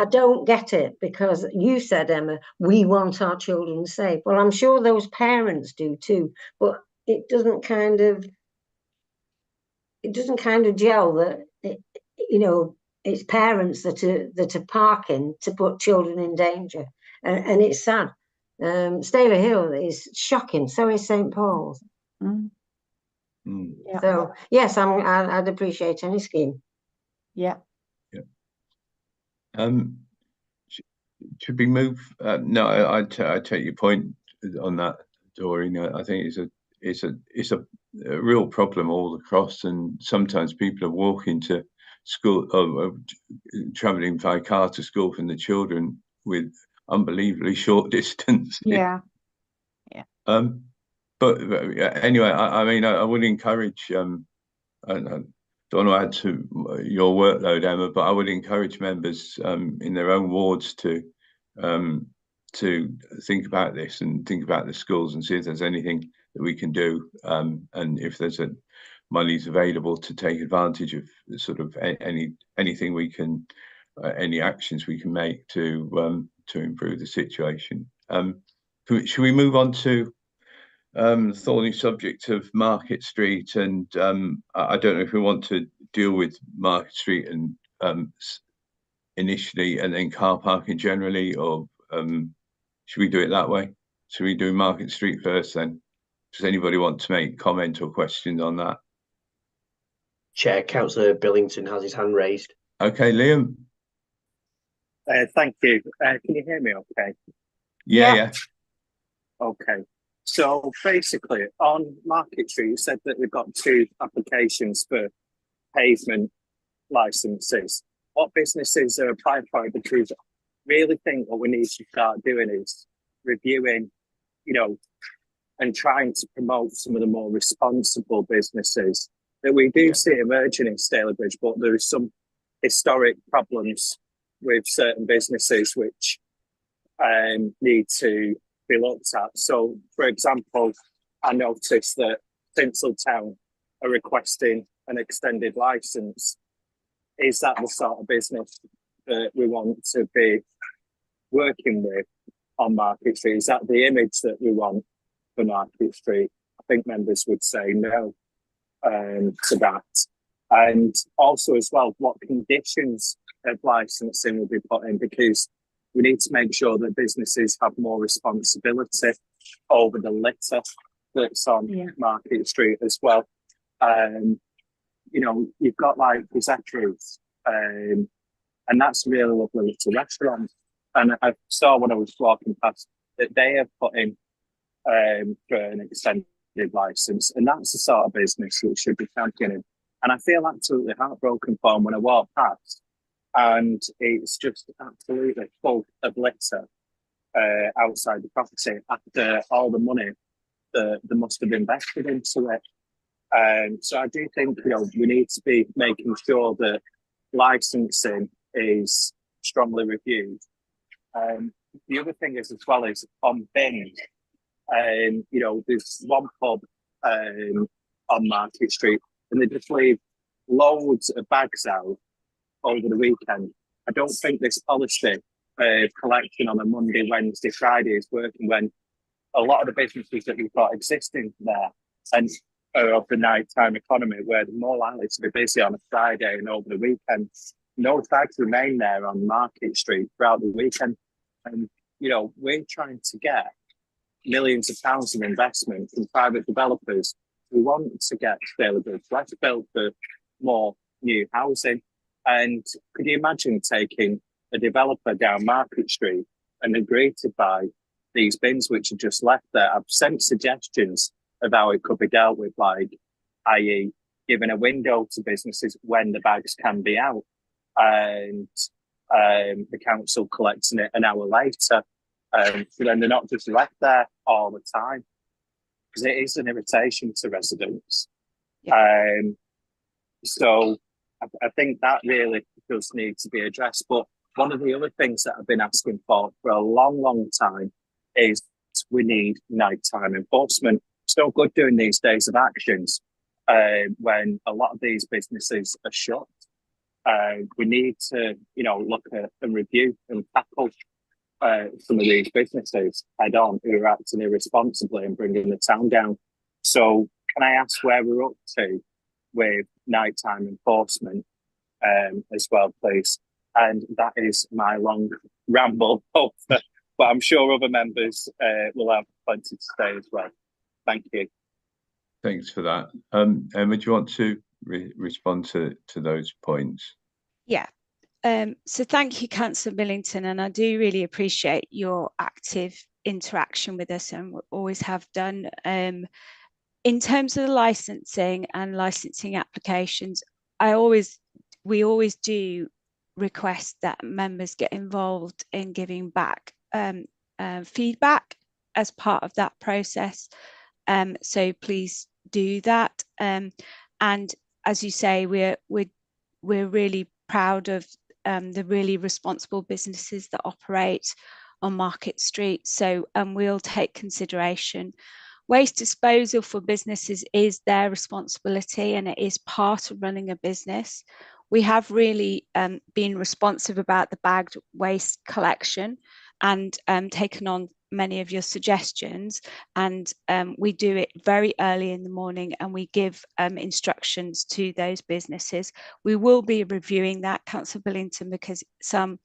Speaker 8: don't get it, because you said, Emma, we want our children safe. Well, I'm sure those parents do too, but it doesn't kind of gel that it's parents that are parking to put children in danger, and it's sad. Staler Hill is shocking. So is St Paul's.
Speaker 3: Yeah.
Speaker 8: So yes, I'd appreciate any scheme.
Speaker 3: Yeah.
Speaker 2: Should we move? No, I take your point on that, Doreen. I think it's a real problem all across, and sometimes people are walking to school, travelling by car to school from the children with unbelievably short distance.
Speaker 3: Yeah.
Speaker 2: But anyway, I mean, I would encourage. I don't want to add to your workload, Emma, but I would encourage members in their own wards to think about this and think about the schools and see if there's anything that we can do, and if there's monies available to take advantage of sort of anything we can, any actions we can make to to improve the situation. Should we move on to the thorny subject of Market Street? And I don't know if we want to deal with Market Street and initially, and then car parking generally, or should we do it that way? Should we do Market Street first then? Does anybody want to make comment or questions on that?
Speaker 1: Chair, Councillor Billington has his hand raised.
Speaker 2: Okay, Liam.
Speaker 9: Thank you. Can you hear me okay?
Speaker 2: Yeah.
Speaker 9: Okay. So basically, on Market Street, you said that we've got 2 applications for pavement licenses. What businesses are applying for it? Because I really think what we need to start doing is reviewing, and trying to promote some of the more responsible businesses that we do see emerging in Stalybridge, but there is some historic problems with certain businesses which need to be looked at. So, for example, I noticed that Tinseltown are requesting an extended licence. Is that the sort of business that we want to be working with on Market Street? Is that the image that we want for Market Street? I think members would say no to that. And also as well, what conditions of licensing will be put in, because we need to make sure that businesses have more responsibility over the litter that's on Market Street as well. You've got like Pizetteries, and that's a really lovely little restaurant. And I saw when I was walking past that they have put in for an extended licence, and that's the sort of business which should be championing. And I feel absolutely heartbroken for them when I walk past, and it's just absolutely full of litter outside the property after all the money that they must have invested into it. So I do think we need to be making sure that licensing is strongly reviewed. The other thing is as well is on bins. There's one pub on Market Street, and they just leave loads of bags out over the weekend. I don't think this policy of collection on a Monday, Wednesday, Friday is working when a lot of the businesses that we've got existing there and of the nighttime economy, where they're more likely to be busy on a Friday and over the weekend. No bags remain there on Market Street throughout the weekend. And, we're trying to get millions of pounds of investment from private developers who want to get Stalybridge less built for more new housing. And could you imagine taking a developer down Market Street and agree to buy these bins which are just left there? I've sent suggestions of how it could be dealt with, like, i.e. giving a window to businesses when the bags can be out, and the council collecting it an hour later. So then they're not just left there all the time, because it is an irritation to residents. So I think that really does need to be addressed. But one of the other things that I've been asking for a long, long time is we need nighttime enforcement. It's no good doing these days of actions when a lot of these businesses are shut. We need to, look at and review and tackle some of these businesses head on who are acting irresponsibly and bringing the town down. So can I ask where we're up to with nighttime enforcement as well, please? And that is my long ramble, but I'm sure other members will have plenty to say as well. Thank you.
Speaker 2: Thanks for that. Emma, do you want to respond to those points?
Speaker 5: Yeah. So thank you, Councillor Millington, and I do really appreciate your active interaction with us, and we always have done. In terms of the licensing and licensing applications, we always do request that members get involved in giving back feedback as part of that process. So please do that. And as you say, we're really proud of the really responsible businesses that operate on Market Street. So we'll take consideration. Waste disposal for businesses is their responsibility, and it is part of running a business. We have really been responsive about the bagged waste collection, and taken on many of your suggestions, and we do it very early in the morning, and we give instructions to those businesses. We will be reviewing that, Councillor Billington, because some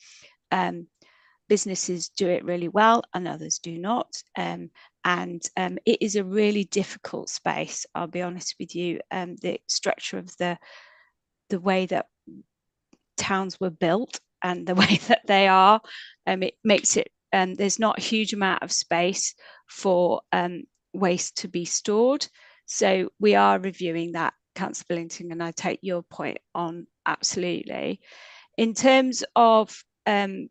Speaker 5: businesses do it really well and others do not, and it is a really difficult space, I'll be honest with you. The structure of the way that towns were built and the way that they are, it makes it there's not a huge amount of space for waste to be stored. So we are reviewing that, Councillor Billington, and I take your point on absolutely. In terms of the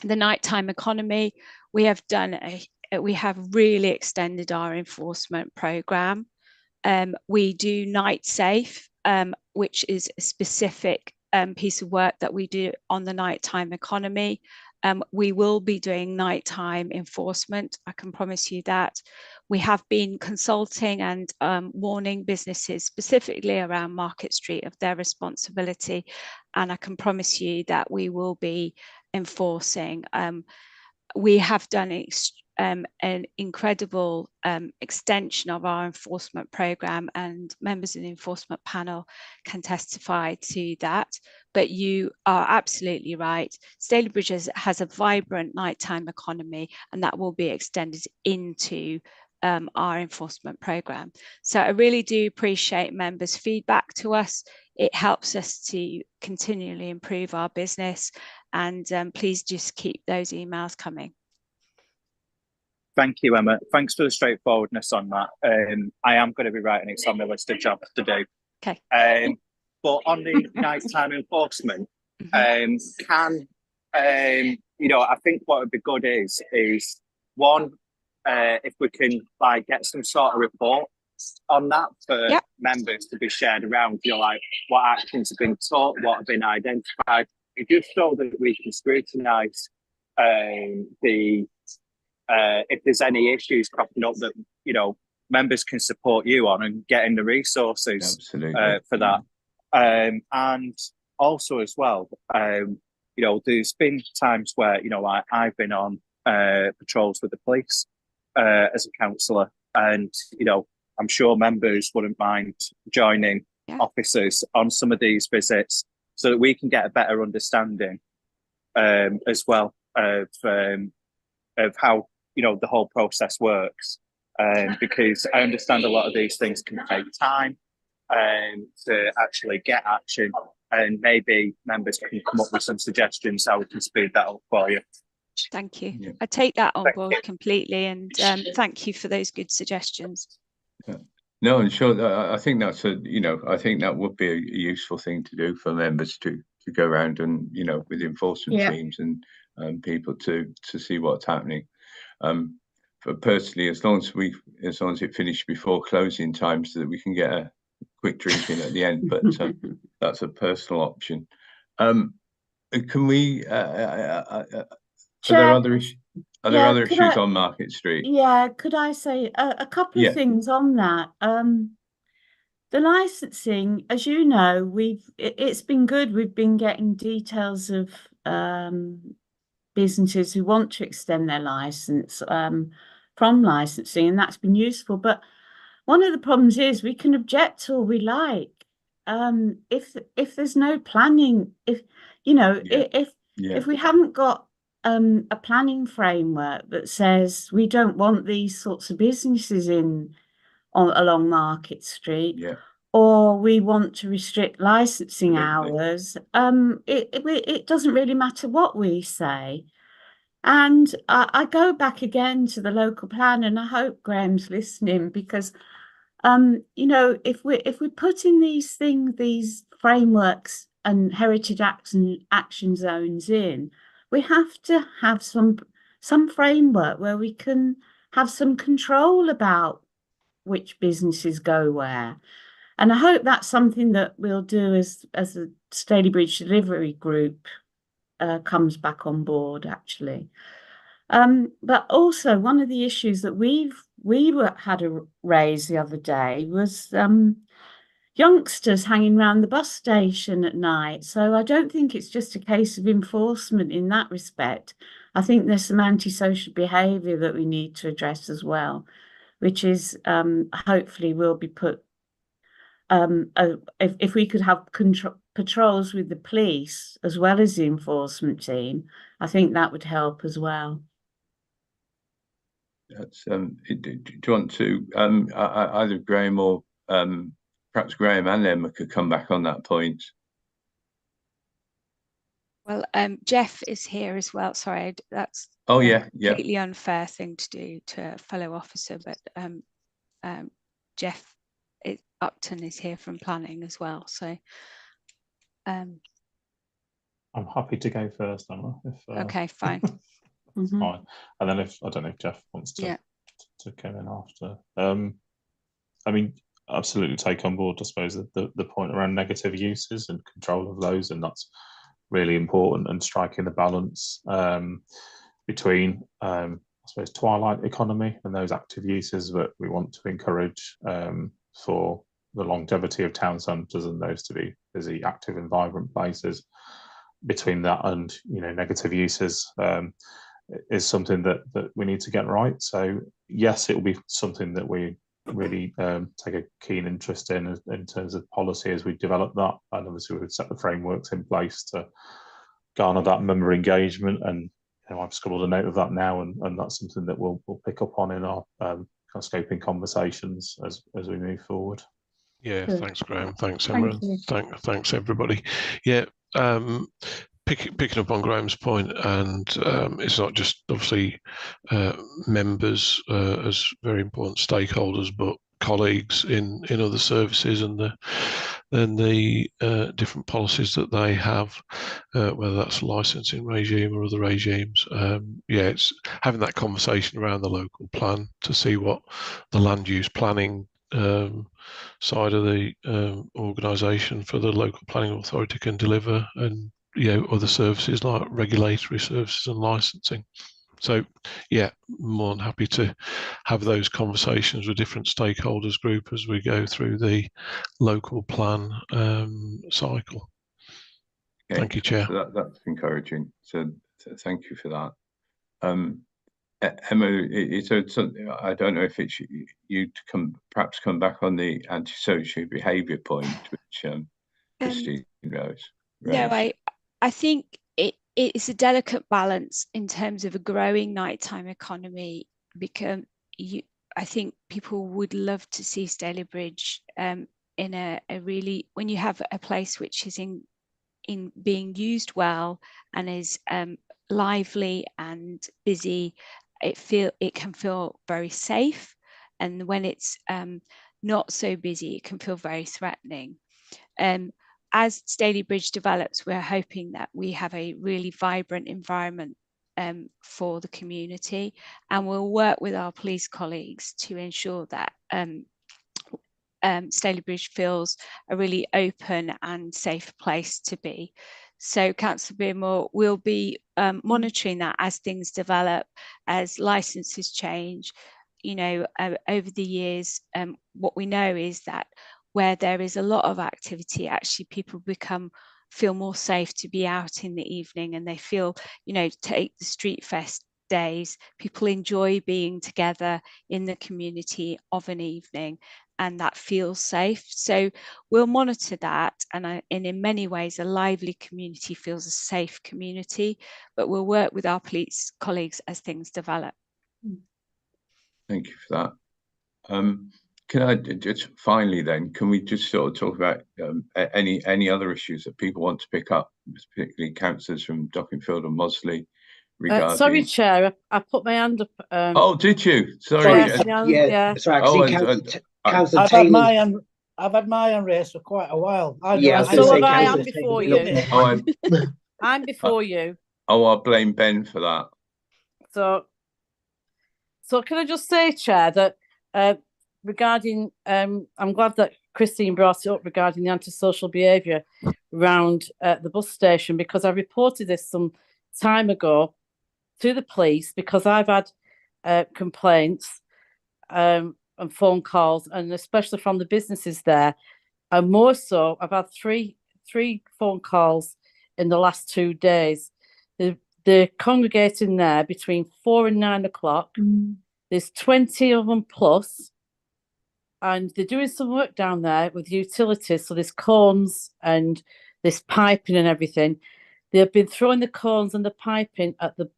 Speaker 5: nighttime economy, we have really extended our enforcement programme. We do Night Safe, which is a specific piece of work that we do on the nighttime economy. We will be doing nighttime enforcement, I can promise you that. We have been consulting and warning businesses specifically around Market Street of their responsibility, and I can promise you that we will be enforcing. We have done an incredible extension of our enforcement programme, and members of the enforcement panel can testify to that. But you are absolutely right. Stalybridge has a vibrant nighttime economy, and that will be extended into our enforcement programme. So I really do appreciate members' feedback to us. It helps us to continually improve our business, and please just keep those emails coming.
Speaker 9: Thank you, Emma. Thanks for the straightforwardness on that. I am going to be writing it on my list of jobs to do.
Speaker 5: Okay.
Speaker 9: But on the nighttime enforcement, I think what would be good is one, if we can get some sort of report on that for members to be shared around, what actions have been taught, what have been identified, just so that we can scrutinise if there's any issues cropping up that members can support you on, and getting the resources for that. And also as well, there's been times where I've been on patrols with the police as a councillor, and I'm sure members wouldn't mind joining officers on some of these visits, so that we can get a better understanding as well of how the whole process works, because I understand a lot of these things can take time to actually get action, and maybe members can come up with some suggestions how we can speed that up for you.
Speaker 5: Thank you. Yeah. I take that on board completely, and thank you for those good suggestions.
Speaker 2: No, and sure, I think that's I think that would be a useful thing to do for members to go around and with enforcement teams and people to see what's happening. But personally, as long as it finished before closing time, so that we can get a quick drink in at the end. But that's a personal option. Can we? Are there other issues? Are there other issues on Market Street?
Speaker 3: Yeah, could I say a couple of things on that? The licensing, as you know, it's been good. We've been getting details of businesses who want to extend their license from licensing, and that's been useful. But one of the problems is we can object all we like. If there's no planning, if we haven't got a planning framework that says we don't want these sorts of businesses along Market Street, or we want to restrict licensing hours, it doesn't really matter what we say. And I go back again to the local plan, and I hope Graham's listening, because if we put in these frameworks and heritage action zones in, we have to have some framework where we can have some control about which businesses go where. And I hope that's something that we'll do as the Stalybridge Delivery Group comes back on board, actually. But also, one of the issues that we had a raise the other day was youngsters hanging around the bus station at night. So I don't think it's just a case of enforcement in that respect. I think there's some antisocial behaviour that we need to address as which is hopefully will be put. If we could have patrols with the police as well as the enforcement team, I think that would help as well.
Speaker 2: That's do you want to either Graham or perhaps Graham and Emma could come back on that point?
Speaker 5: Well, Jeff is here as well. Sorry, that's completely unfair thing to do to a fellow officer, but Jeff Upton is here from planning as well. So
Speaker 4: I'm happy to go first, Emma.
Speaker 5: Okay, fine.
Speaker 4: That's fine. And then I don't know if Jeff wants to come in after. I mean, absolutely take on board, I suppose, the point around negative uses and control of those, and that's really important, and striking the balance between I suppose twilight economy and those active uses that we want to encourage for the longevity of town centres and those to be busy, active and vibrant places. Between that and negative uses is something that we need to get right. So yes, it will be something that we really take a keen interest in terms of policy as we develop that, and obviously we would set the frameworks in place to garner that member engagement. And I've scribbled a note of that now, and that's something that we'll pick up on in our kind of scoping conversations as we move forward.
Speaker 10: Yeah, thanks, Graham. Thanks, Emma. Thanks, everybody. Yeah, picking up on Graham's point, and it's not just obviously members as very important stakeholders, but colleagues in other services and the different policies that they have, whether that's licensing regime or other regimes. It's having that conversation around the local plan to see what the land use planning side of the organisation for the local planning authority can deliver, and other services like regulatory services and licensing. So more than happy to have those conversations with different stakeholders group as we go through the local plan cycle. Okay. Thank you, Chair.
Speaker 2: So that's encouraging. So thank you for that. Emma, I don't know if it's you to perhaps come back on the antisocial behaviour point, which Christine raised.
Speaker 5: No, I think it's a delicate balance in terms of a growing nighttime economy, because I think people would love to see Stalybridge in a really, when you have a place which is in being used well and is lively and busy, it can feel very safe, and when it's not so busy, it can feel very threatening. As Stalybridge develops, we're hoping that we have a really vibrant environment for the community, and we'll work with our police colleagues to ensure that Stalybridge feels a really open and safe place to be. So Councillor Beermore will be monitoring that as things develop, as licences change. Over the years, what we know is that where there is a lot of activity, actually people feel more safe to be out in the evening, and they feel, take the Street Fest days, people enjoy being together in the community of an evening, and that feels safe. So we'll monitor that, and in many ways a lively community feels a safe community, but we'll work with our police colleagues as things develop.
Speaker 2: Thank you for that. Can I just finally then, can we just sort of talk about any other issues that people want to pick up, particularly councillors from Dockingfield and Mosley?
Speaker 11: Sorry, Chair, I put my hand up.
Speaker 2: Oh, did you? Sorry.
Speaker 11: Sorry,
Speaker 1: Councillor
Speaker 11: I've had my hand raised for quite a while.
Speaker 1: I'm
Speaker 11: before you. I'm before you.
Speaker 2: Oh, I'll blame Ben for that.
Speaker 11: So can I just say, Chair, that regarding, I'm glad that Christine brought it up regarding the antisocial behaviour around the bus station, because I reported this some time ago to the police, because I've had complaints and phone calls, and especially from the businesses there. And more so, I've had three phone calls in the last 2 days. The they're congregating there between 4 and 9 o'clock. There's 20 of them plus, and they're doing some work down there with utilities. So there's cones and this piping and everything. They've been throwing the cones and the piping at the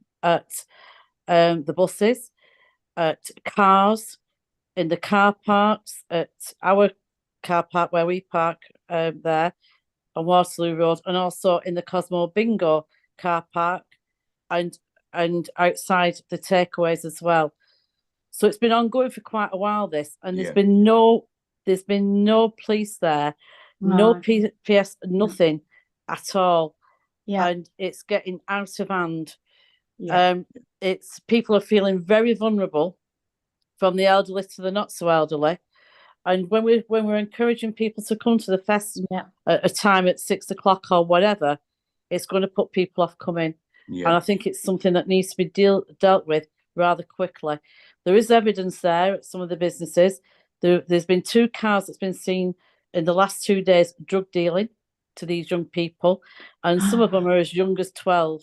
Speaker 11: buses, at cars, in the car parks, at our car park where we park there on Waterloo Road, and also in the Cosmo Bingo car park, and outside the takeaways as well. So it's been ongoing for quite a while, this, and there's been no police there, no PS, nothing at all. And it's getting out of hand. It's people are feeling very vulnerable, from the elderly to the not so elderly. And when we're encouraging people to come to the fest at a time at 6 o'clock or whatever, it's going to put people off coming. And I think it's something that needs to be dealt with rather quickly. There is evidence there at some of the businesses. There's been 2 cars that's been seen in the last 2 days drug dealing to these young people, and some of them are as young as 12.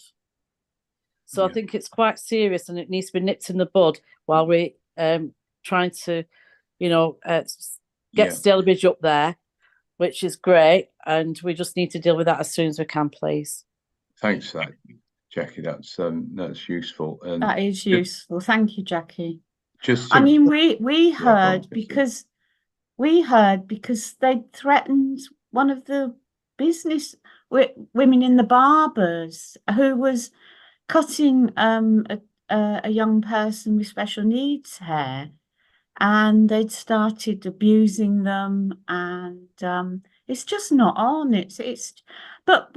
Speaker 11: So I think it's quite serious, and it needs to be nipped in the bud while we're trying to, get Stalybridge up there, which is great, and we just need to deal with that as soon as we can, please.
Speaker 2: Thanks for that, Jackie. That's useful. And
Speaker 3: that is useful. Thank you, Jackie.
Speaker 2: I
Speaker 3: mean, we heard because they threatened one of the business women in the barbers who was cutting a young person with special needs hair, and they'd started abusing them, and it's just not on. But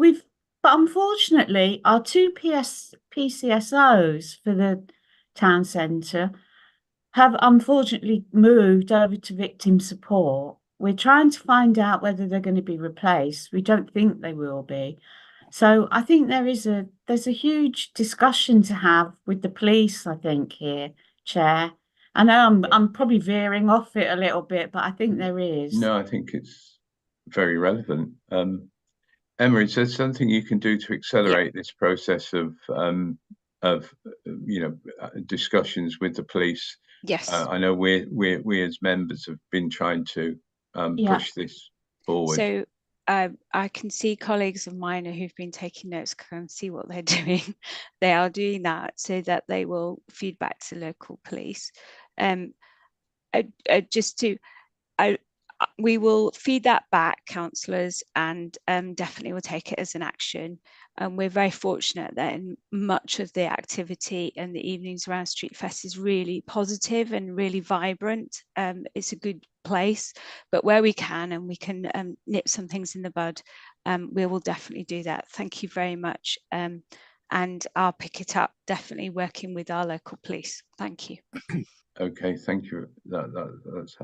Speaker 3: unfortunately our 2 PCSOs for the town centre have unfortunately moved over to victim support. We're trying to find out whether they're going to be replaced. We don't think they will be. So I think there's a huge discussion to have with the police, I think, here, Chair. I know I'm probably veering off it a little bit, but I think there is.
Speaker 2: No, I think it's very relevant. Emma, is there something you can do to accelerate this process of discussions with the police?
Speaker 5: Yes.
Speaker 2: I know we as members have been trying to push this forward.
Speaker 5: So I can see colleagues of mine who've been taking notes, can see what they're doing. They are doing that so that they will feed back to local police. We will feed that back, councillors, and definitely will take it as an action. We're very fortunate that in much of the activity and the evenings around Street Fest is really positive and really vibrant. It's a good place, but where we can and we can nip some things in the bud, we will definitely do that. Thank you very much. And I'll pick it up, definitely working with our local police. Thank you.
Speaker 2: Okay, thank you. That's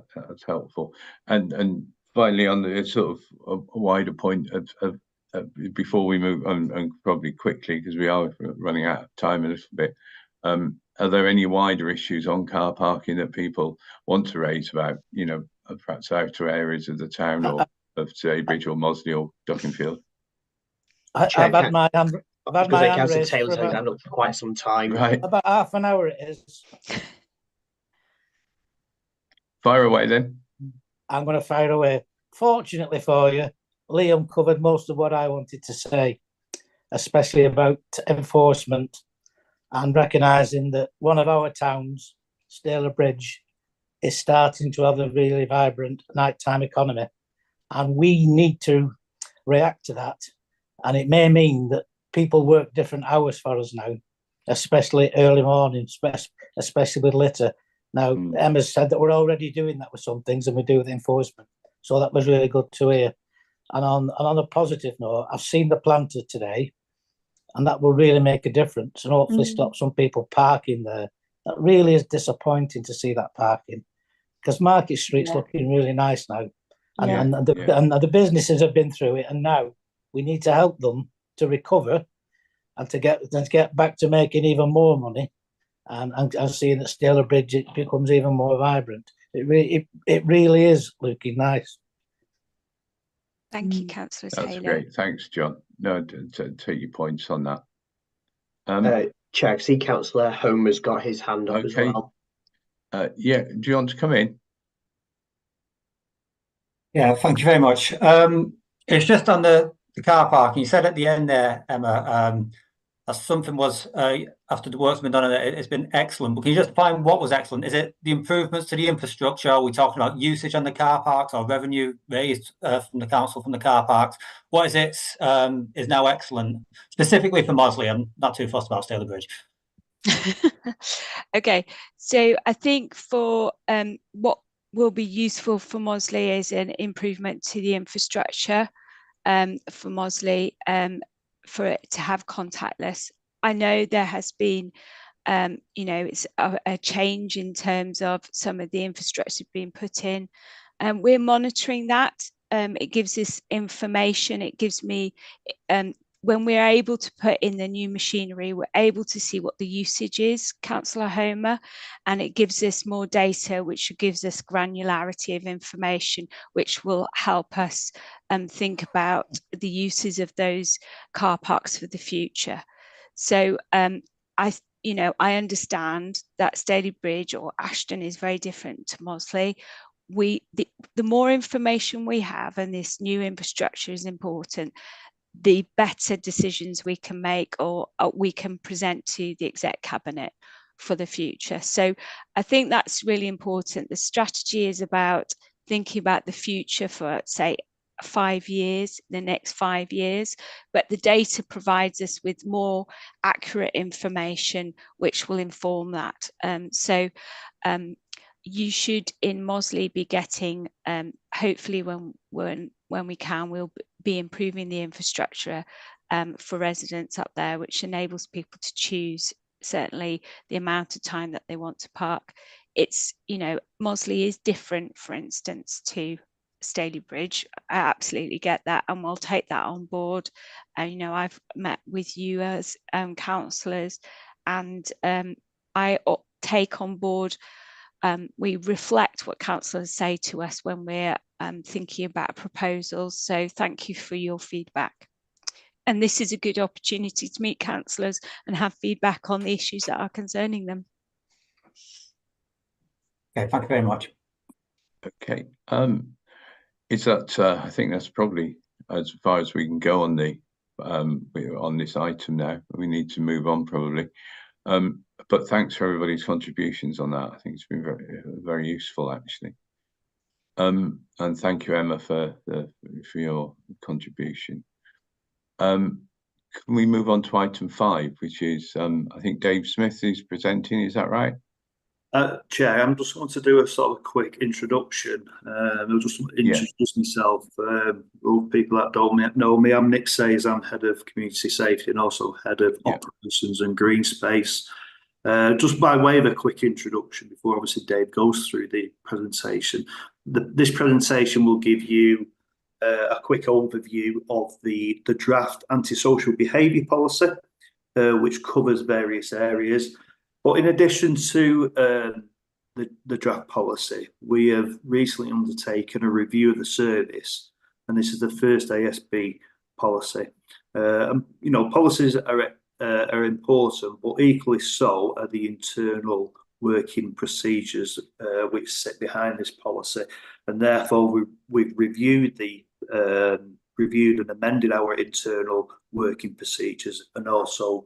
Speaker 2: helpful. And finally, on the sort of a wider point of before we move on, and probably quickly because we are running out of time a little bit, are there any wider issues on car parking that people want to raise about, perhaps outer areas of the town or of Stalybridge or Mosley or Duckenfield?
Speaker 12: I've had my hand raised
Speaker 1: Taylor's had his hand up for quite some time.
Speaker 2: Right.
Speaker 12: About half an hour it is.
Speaker 2: Fire away then.
Speaker 12: I'm going to fire away. Fortunately for you, Liam covered most of what I wanted to say, especially about enforcement and recognising that one of our towns, Stalybridge, is starting to have a really vibrant nighttime economy, and we need to react to that. And it may mean that people work different hours for us now, especially early morning, especially with litter. Now, Emma said that we're already doing that with some things, and we do with enforcement. So that was really good to hear. And on a positive note, I've seen the planter today, and that will really make a difference and hopefully stop some people parking there. That really is disappointing to see that parking, because Market Street's looking really nice now. And the businesses have been through it, and now we need to help them to recover and to get back to making even more money. And seeing that Stalybridge, it becomes even more vibrant. It really is looking nice.
Speaker 5: Thank you, Councillor Taylor.
Speaker 2: That's great. Thanks, John. No, to take your points on that.
Speaker 1: Chair, I see Councillor Homer's got his hand up as well.
Speaker 2: Yeah, do you want to come in?
Speaker 13: Yeah, thank you very much. It's just on the car parking. You said at the end there, Emma, something was after the work's been done on it, it's been excellent. But can you just find what was excellent? Is it the improvements to the infrastructure? Are we talking about usage on the car parks or revenue raised from the council from the car parks? What is it is now excellent, specifically for Mosley? I'm not too fussed about Staley Bridge.
Speaker 5: Okay, so I think for what will be useful for Mosley is an improvement to the infrastructure for Mosley, for it to have contactless. I know there has been, it's a change in terms of some of the infrastructure being put in, and we're monitoring that. It gives us information. It gives me, when we're able to put in the new machinery, we're able to see what the usage is, Councillor Homer, and it gives us more data, which gives us granularity of information, which will help us think about the uses of those car parks for the future. So I understand that Staley Bridge or Ashton is very different to Mosley. The more information we have, and this new infrastructure is important, the better decisions we can make or we can present to the exec cabinet for the future. So I think that's really important. The strategy is about thinking about the future for, say, 5 years, the next 5 years, but the data provides us with more accurate information which will inform that. You should in Mosley be getting, hopefully when we can, we'll be improving the infrastructure for residents up there, which enables people to choose certainly the amount of time that they want to park. It's, Mosley is different, for instance, to Staley Bridge. I absolutely get that, and we'll take that on board. I've met with you as councillors, and I take on board. We reflect what councillors say to us when we're thinking about proposals. So thank you for your feedback. And this is a good opportunity to meet councillors and have feedback on the issues that are concerning them.
Speaker 13: Okay, thank you very much.
Speaker 2: Okay. Is that I think that's probably as far as we can go on the on this item now. We need to move on probably. But thanks for everybody's contributions on that. I think it's been very, very useful actually. And thank you, Emma, for your contribution. Can we move on to item 5, which is I think Dave Smith is presenting. Is that right?
Speaker 14: Chair, I just want to do a sort of quick introduction. I'll just introduce myself. All people that don't know me, I'm Nick Sayers. I'm Head of Community Safety and also Head of Operations and Green Space. Just by way of a quick introduction, before obviously Dave goes through the presentation, this presentation will give you a quick overview of the draft antisocial behaviour policy, which covers various areas. But in addition to the draft policy, we have recently undertaken a review of the service, and this is the first ASB policy. Policies are important, but equally so are the internal working procedures which sit behind this policy, and therefore we've reviewed and amended our internal working procedures, and also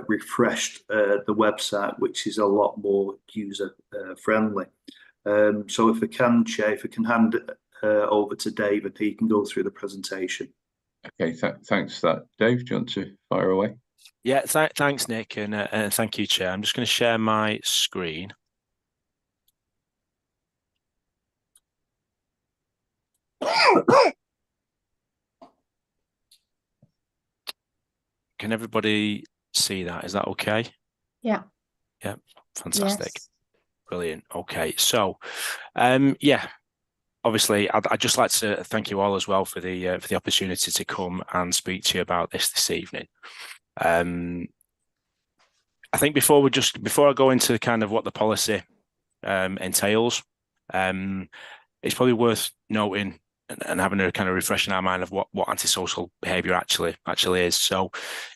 Speaker 14: refreshed the website, which is a lot more user friendly. So if I can, Chair, if I can hand over to Dave and he can go through the presentation.
Speaker 2: Okay, thanks for that. Dave, do you want to fire away?
Speaker 15: Yeah, thanks, Nick, and thank you, Chair. I'm just going to share my screen. Can everybody see that? Is that okay?
Speaker 3: Yeah.
Speaker 15: Yeah, fantastic.
Speaker 3: Yes.
Speaker 15: Brilliant. Okay, so yeah, obviously I'd just like to thank you all as well for the opportunity to come and speak to you about this evening. I think before I go into kind of what the policy entails, it's probably worth noting and having a kind of refresh in our mind of what antisocial behaviour actually is. So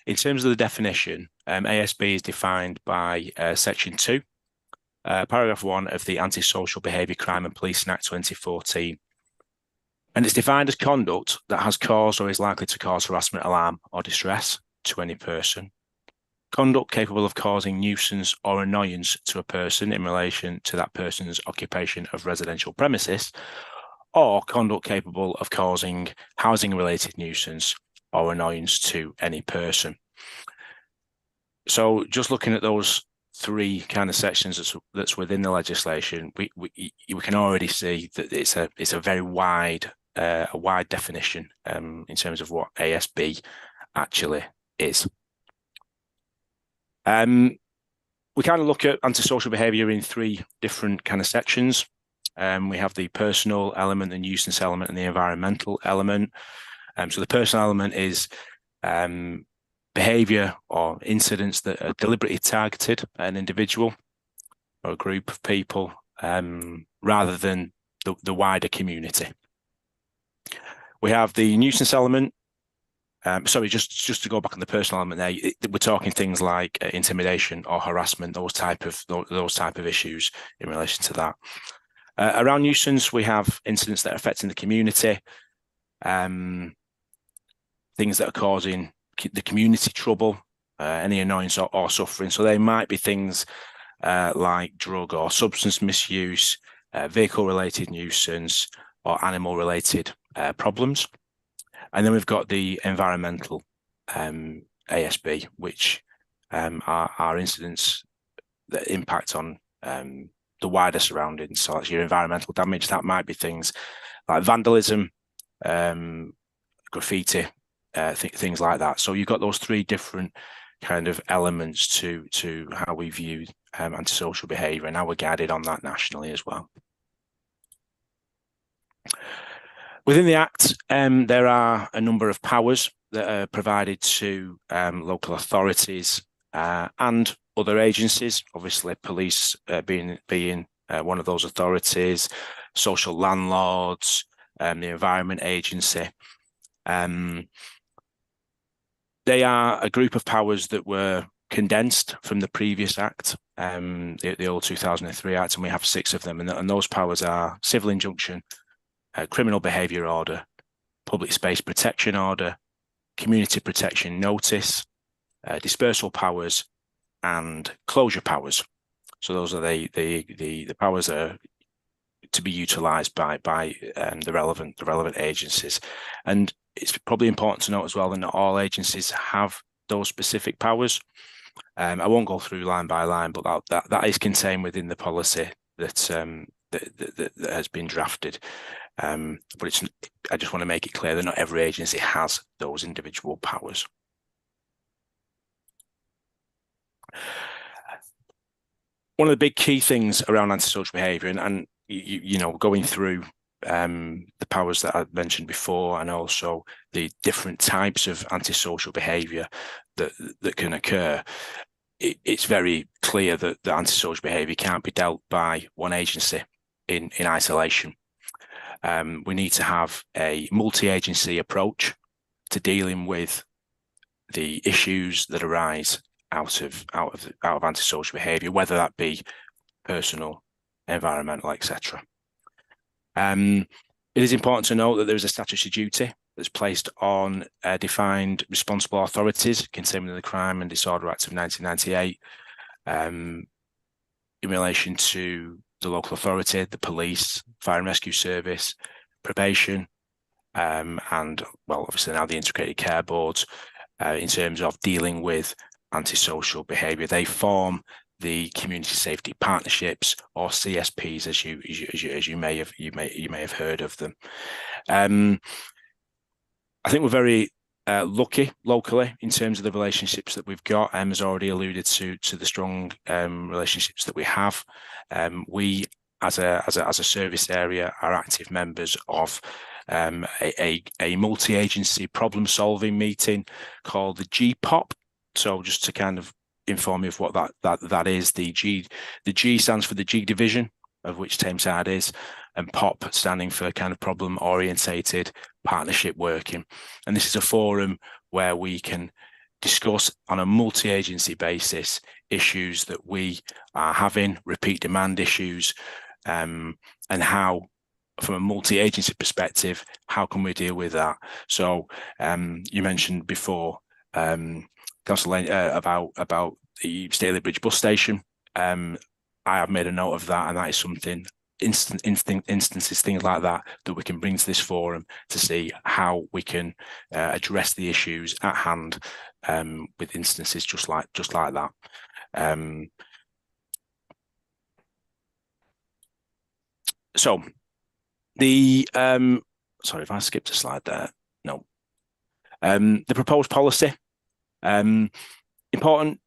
Speaker 15: in terms of the definition, ASB is defined by Section 2, Paragraph 1 of the Antisocial Behaviour, Crime and Policing Act 2014. And it's defined as conduct that has caused or is likely to cause harassment, alarm or distress to any person. Conduct capable of causing nuisance or annoyance to a person in relation to that person's occupation of residential premises, or conduct capable of causing housing-related nuisance or annoyance to any person. So just looking at those three kind of sections that's within the legislation, we can already see that it's a very wide definition in terms of what ASB actually is. We kind of look at antisocial behaviour in three different kind of sections. We have the personal element, the nuisance element, and the environmental element. So the personal element is behaviour or incidents that are deliberately targeted at an individual or a group of people rather than the wider community. We have the nuisance element. Sorry, just to go back on the personal element there, we're talking things like intimidation or harassment, those type of issues in relation to that. Around nuisance, we have incidents that are affecting the community, things that are causing the community trouble, any annoyance or suffering. So they might be things like drug or substance misuse, vehicle-related nuisance, or animal-related problems. And then we've got the environmental ASB, which are incidents that impact on the wider surroundings. So that's your environmental damage. That might be things like vandalism, graffiti, things like that. So you've got those three different kind of elements to how we view antisocial behaviour, and how we're guided on that nationally as well. Within the Act, there are a number of powers that are provided to local authorities and other agencies, obviously police being one of those authorities, social landlords, the Environment Agency. They are a group of powers that were condensed from the previous Act, the old 2003 Act, and we have 6 of them. And those powers are civil injunction, criminal behaviour order, public space protection order, community protection notice, dispersal powers, and closure powers. So those are the powers that are to be utilised by the relevant agencies. And it's probably important to note as well that not all agencies have those specific powers. I won't go through line by line, but that is contained within the policy that has been drafted. But I just want to make it clear that not every agency has those individual powers. One of the big key things around antisocial behaviour, and you know, going through the powers that I mentioned before, and also the different types of antisocial behaviour that can occur, it's very clear that the antisocial behaviour can't be dealt by one agency in isolation. We need to have a multi-agency approach to dealing with the issues that arise out of antisocial behaviour, whether that be personal, environmental, etc. It is important to note that there is a statutory duty that's placed on defined responsible authorities contained in the Crime and Disorder Act of 1998 in relation to the local authority, the police, fire and rescue service, probation, and, well, obviously now the integrated care boards in terms of dealing with antisocial behaviour. They form the community safety partnerships, or CSPs, as you may have heard of them. I think we're very lucky locally in terms of the relationships that we've got. Has already alluded to the strong relationships that we have. We, as a service area, are active members of a multi-agency problem-solving meeting called the GPOP. So just to kind of inform you of what that is, the G stands for the G division, of which Tameside is, and POP standing for kind of problem-orientated partnership working. And this is a forum where we can discuss on a multi-agency basis issues that we are having, repeat demand issues, and how, from a multi-agency perspective, how can we deal with that? So you mentioned before, Councillor, about the Staley Bridge bus station. I have made a note of that, and that is something, instances, things like that, that we can bring to this forum to see how we can address the issues at hand with instances just like that. So the sorry if I skipped a slide there. No. The proposed policy. Important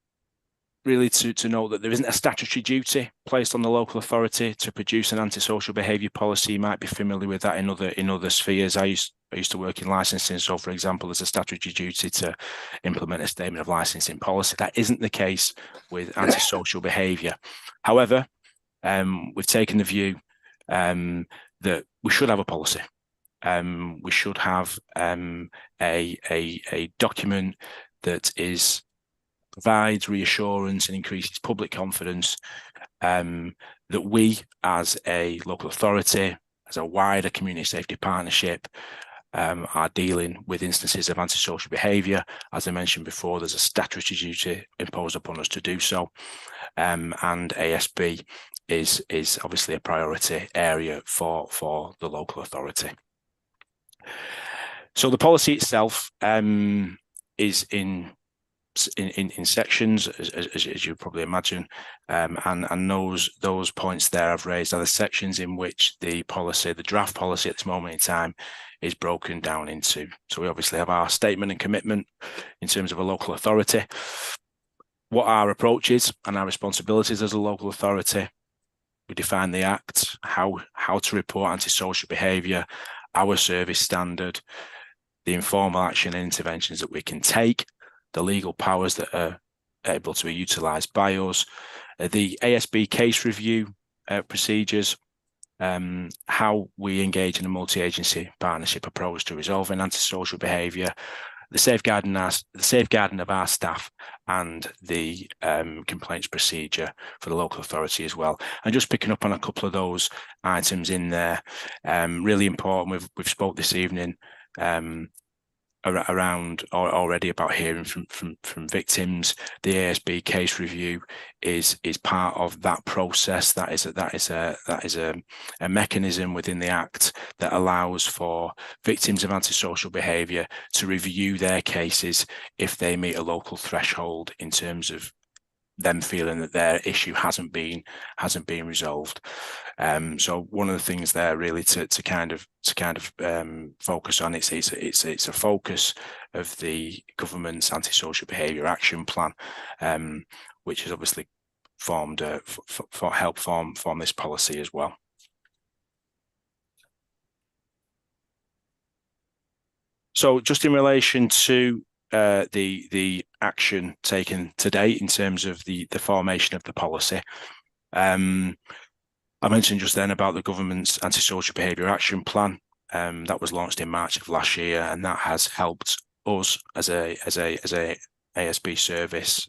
Speaker 15: really to note that there isn't a statutory duty placed on the local authority to produce an antisocial behaviour policy. You might be familiar with that in other spheres. I used to work in licensing, so for example, there's a statutory duty to implement a statement of licensing policy. That isn't the case with antisocial behaviour. However, we've taken the view that we should have a policy. We should have a document that provides reassurance and increases public confidence that we, as a local authority, as a wider community safety partnership, are dealing with instances of antisocial behaviour. As I mentioned before, there's a statutory duty imposed upon us to do so, and ASB is obviously a priority area for the local authority. So the policy itself is in sections, as you probably imagine, and those points there I've raised are the sections in which the draft policy at this moment in time is broken down into. So we obviously have our statement and commitment in terms of a local authority, what our approach is and our responsibilities as a local authority. We define the Act, how to report antisocial behaviour, our service standard, the informal action and interventions that we can take, the legal powers that are able to be utilised by us, the ASB case review procedures, how we engage in a multi-agency partnership approach to resolving antisocial behaviour, the safeguarding of our staff, and the complaints procedure for the local authority as well. And just picking up on a couple of those items in there, really important. We've spoke this evening around already about hearing from victims. The ASB case review is part of that process. That is a mechanism within the Act that allows for victims of antisocial behaviour to review their cases if they meet a local threshold in terms of them feeling that their issue hasn't been resolved. So one of the things there really to kind of focus on, it's a focus of the government's antisocial behaviour action plan, which has obviously formed helped form this policy as well. So just in relation to the action taken to date in terms of the formation of the policy. I mentioned just then about the government's antisocial behaviour action plan that was launched in March of last year, and that has helped us as a ASB service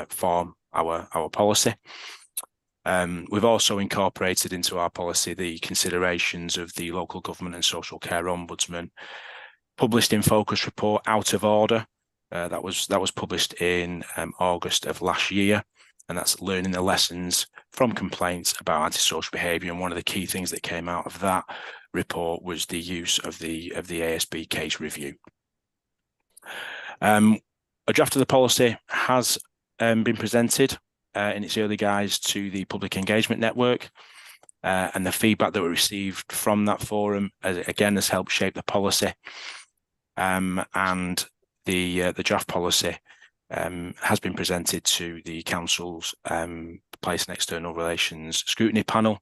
Speaker 15: form our policy. We've also incorporated into our policy the considerations of the Local Government and Social Care Ombudsman published in Focus report Out of Order. That was published in August of last year, and that's learning the lessons from complaints about antisocial behaviour. And one of the key things that came out of that report was the use of the ASB case review. A draft of the policy has been presented in its early guise to the Public Engagement Network, and the feedback that we received from that forum again has helped shape the policy. And the draft policy has been presented to the Council's Place and External Relations Scrutiny Panel,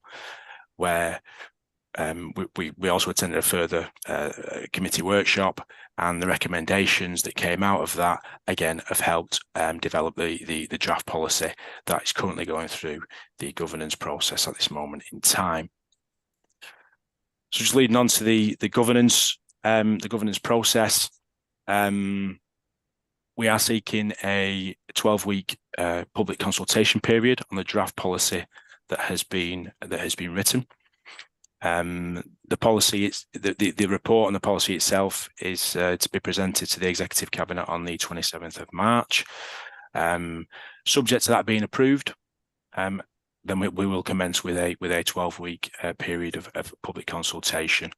Speaker 15: where we also attended a further committee workshop, and the recommendations that came out of that again have helped develop the draft policy that is currently going through the governance process at this moment in time. So just leading on to the governance process. we are seeking a 12-week public consultation period on the draft policy that has been written. The policy, the report and the policy itself is to be presented to the Executive Cabinet on the 27th of March. Subject to that being approved, then we will commence with a 12-week period of public consultation.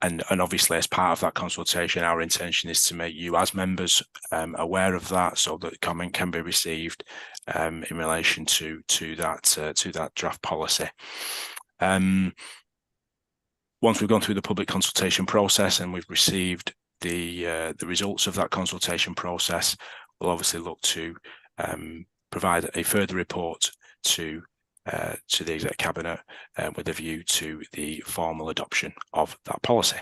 Speaker 15: And obviously, as part of that consultation, our intention is to make you as members aware of that, so that comment can be received in relation to that draft policy. Once we've gone through the public consultation process and we've received the results of that consultation process, we'll obviously look to provide a further report to the Exec Cabinet with a view to the formal adoption of that policy.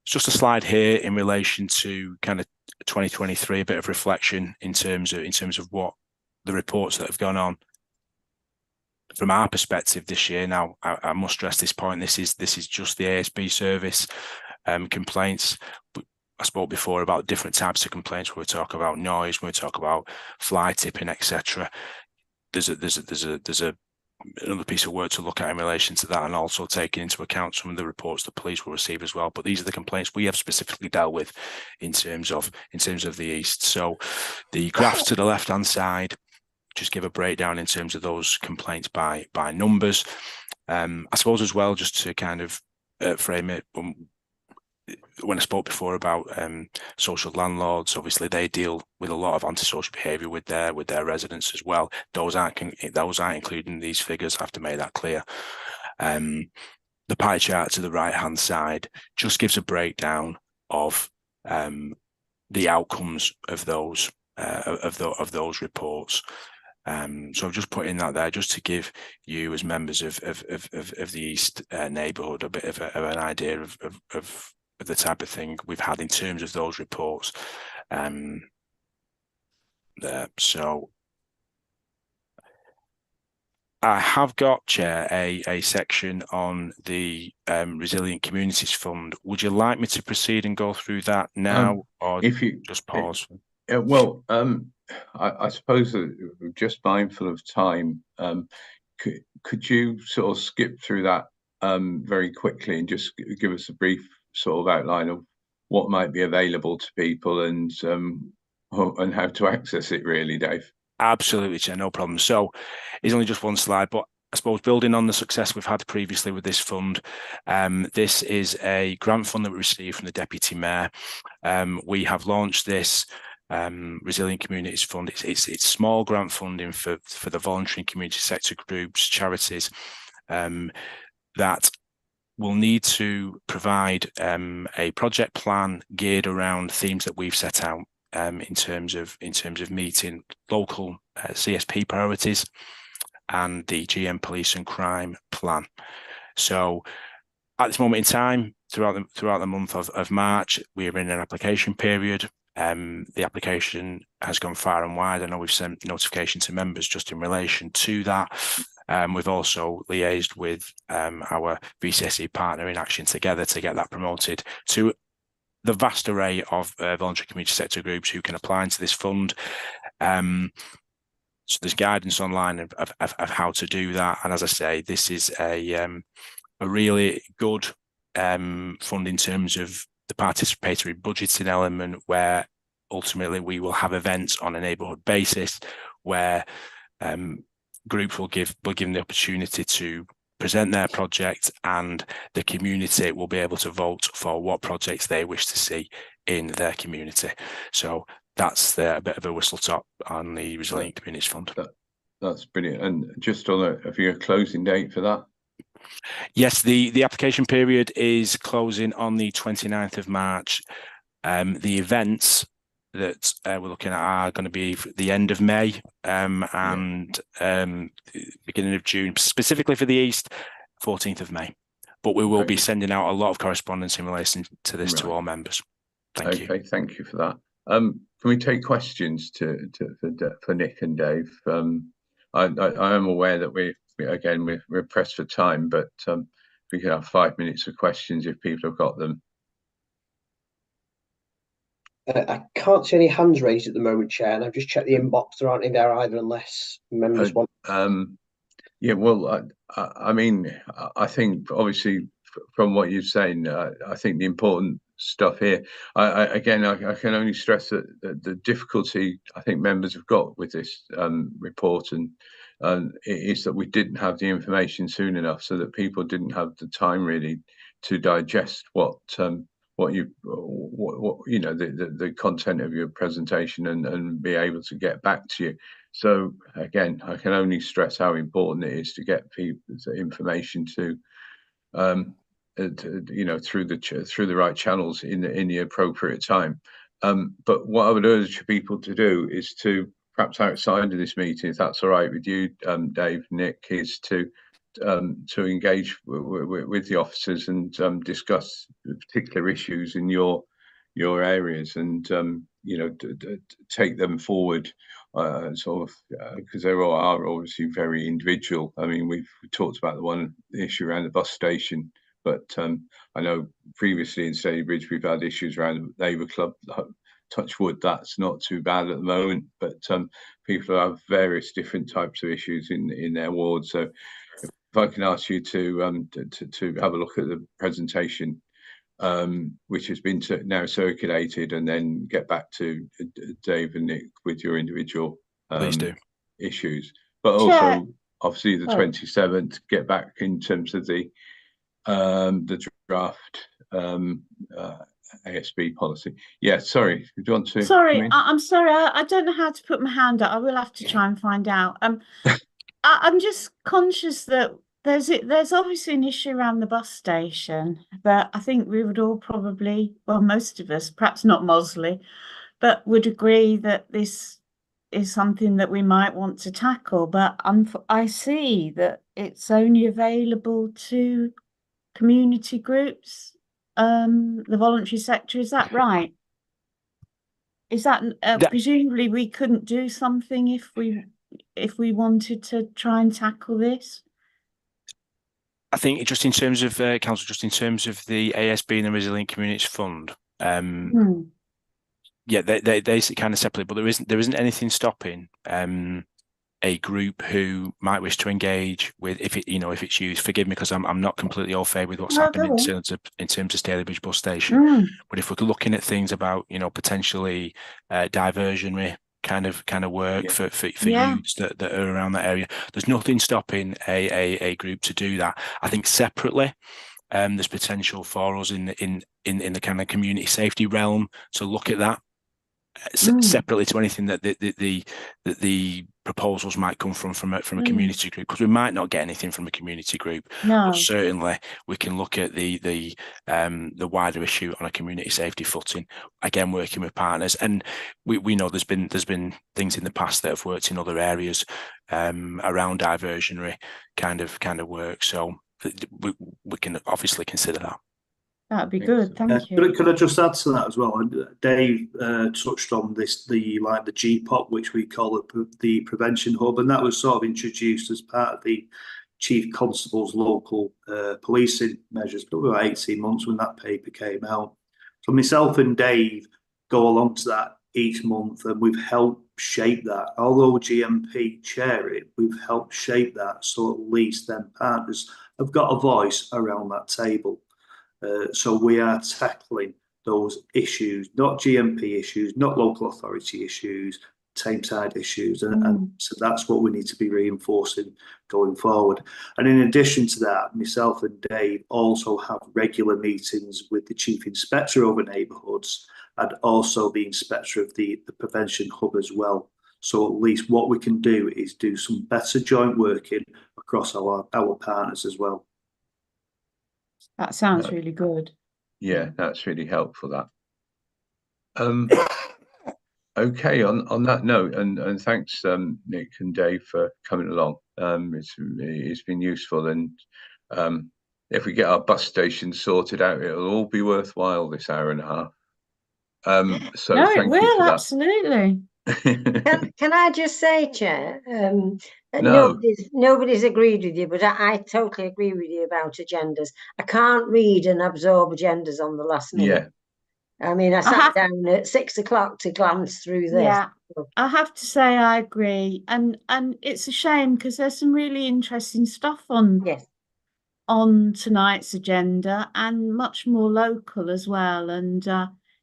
Speaker 15: Just a slide here in relation to kind of 2023, a bit of reflection in terms of what the reports that have gone on from our perspective this year. Now, I must stress this point: this is just the ASB service complaints. I spoke before about different types of complaints. When we talk about noise, when we talk about fly tipping, etc. There's another piece of work to look at in relation to that, and also taking into account some of the reports the police will receive as well. But these are the complaints we have specifically dealt with in terms of the East. So the graph to the left-hand side just give a breakdown in terms of those complaints by numbers. I suppose as well, just to kind of frame it. When I spoke before about social landlords, obviously they deal with a lot of antisocial behaviour with their residents as well. Those aren't included in these figures. I have to make that clear. The pie chart to the right hand side just gives a breakdown of the outcomes of those reports. So I've just put in that there just to give you, as members of the East neighbourhood, a bit of an idea of the type of thing we've had in terms of those reports there. So I have got, Chair, a section on the Resilient Communities Fund. Would you like me to proceed and go through that now, or if you just pause?
Speaker 2: Well, I suppose that just mindful of time, could you sort of skip through that very quickly and just give us a brief sort of outline of what might be available to people and how to access it, really, Dave?
Speaker 15: Absolutely, Chair, no problem. So it's only just one slide, but I suppose building on the success we've had previously with this fund, this is a grant fund that we received from the Deputy Mayor. We have launched this Resilient Communities Fund. It's small grant funding for the voluntary and community sector groups, charities that will need to provide a project plan geared around themes that we've set out in terms of meeting local CSP priorities and the GM Police and Crime Plan. So at this moment in time, throughout the month of March, we are in an application period. The application has gone far and wide. I know we've sent notification to members just in relation to that. We've also liaised with our VCSE partner in Action Together to get that promoted to the vast array of voluntary community sector groups who can apply into this fund. So there's guidance online of how to do that. And as I say, this is a really good fund in terms of the participatory budgeting element, where ultimately we will have events on a neighbourhood basis where groups will give them the opportunity to present their project, and the community will be able to vote for what projects they wish to see in their community. So that's a bit of a whistle top on the Resilient Communities Fund.
Speaker 2: That's brilliant. And just on have you a closing date for that?
Speaker 15: Yes, the application period is closing on the 29th of March. The events that we're looking at are going to be the end of May and beginning of June, specifically for the East, 14th of May. But we will be sending out a lot of correspondence in relation to this to all members. Thank you.
Speaker 2: Okay, thank you for that. Can we take questions for Nick and Dave? I am aware that we're pressed for time, but we can have 5 minutes of questions if people have got them.
Speaker 1: I can't see any hands raised at the moment, Chair, and I've just checked the inbox. There aren't any there either, unless members want.
Speaker 2: Yeah, well, I mean, I think obviously from what you're saying, I think the important stuff here, I can only stress that the difficulty I think members have got with this report and is that we didn't have the information soon enough, so that people didn't have the time really to digest what you know, the content of your presentation and be able to get back to you. So again, I can only stress how important it is to get people the information to you know, through the right channels in the appropriate time. But what I would urge people to do is to, perhaps outside of this meeting, if that's all right with you, Dave, Nick, is to engage with the officers and discuss particular issues in your areas, and you know, take them forward, sort of, because they are obviously very individual. I mean, we've talked about the one issue around the bus station, but I know previously in Staleybridge we've had issues around the Labour Club. Touch wood, that's not too bad at the moment, but people have various different types of issues in their ward. So if I can ask you to have a look at the presentation, which has been now circulated, and then get back to Dave and Nick with your individual
Speaker 15: Please do.
Speaker 2: issues, but also obviously the 27th, get back in terms of the draft ASB policy. Yeah, sorry, do you want to?
Speaker 3: Sorry, I'm sorry, I don't know how to put my hand up. I will have to try and find out. I'm just conscious that there's obviously an issue around the bus station that I think we would all probably, well, most of us, perhaps not Mosley, but would agree that this is something that we might want to tackle. But I see that it's only available to community groups, the voluntary sector. Is that right? Is that presumably we couldn't do something if we wanted to try and tackle this?
Speaker 15: I think just in terms of council, just in terms of the ASB and the Resilient Communities Fund, yeah, they kind of separate, but there isn't anything stopping a group who might wish to engage with, if it's used. Forgive me, because I'm not completely au fait with what's happened in terms of Staleybridge bus station. But if we're looking at things about, potentially diversionary kind of work for youths that are around that area, there's nothing stopping a group to do that. I think separately, there's potential for us in the kind of community safety realm to look at that separately to anything that the proposals might come from a community group, because we might not get anything from a community group. But certainly we can look at the wider issue on a community safety footing, again working with partners. And we know there's been things in the past that have worked in other areas around diversionary kind of work, so we can obviously consider that.
Speaker 3: That'd be good. Thank you.
Speaker 14: Could I just add to that as well? Dave touched on this, the GPOP, which we call the Prevention Hub, and that was sort of introduced as part of the Chief Constable's local policing measures, probably about 18 months when that paper came out. So myself and Dave go along to that each month, and we've helped shape that. Although GMP chair it, we've helped shape that, so at least then partners have got a voice around that table. So we are tackling those issues, not GMP issues, not local authority issues, Tameside issues, and so that's what we need to be reinforcing going forward. And in addition to that, myself and Dave also have regular meetings with the Chief Inspector over neighbourhoods and also the Inspector of the Prevention Hub as well. So at least what we can do is do some better joint working across our partners as well.
Speaker 3: That sounds really good.
Speaker 2: Yeah, that's really helpful, that. Okay, on that note, and thanks Nick and Dave for coming along. It's been useful, and if we get our bus station sorted out, it'll all be worthwhile, this hour and a half. So
Speaker 3: no,
Speaker 2: thank
Speaker 3: it will,
Speaker 2: you for
Speaker 3: absolutely.
Speaker 8: Can I just say, Chair, nobody's agreed with you, but I totally agree with you about agendas. I can't read and absorb agendas on the last minute. I mean, I sat down at 6 o'clock to glance through this.
Speaker 3: Yeah, I have to say I agree, and it's a shame because there's some really interesting stuff on tonight's agenda and much more local as well. And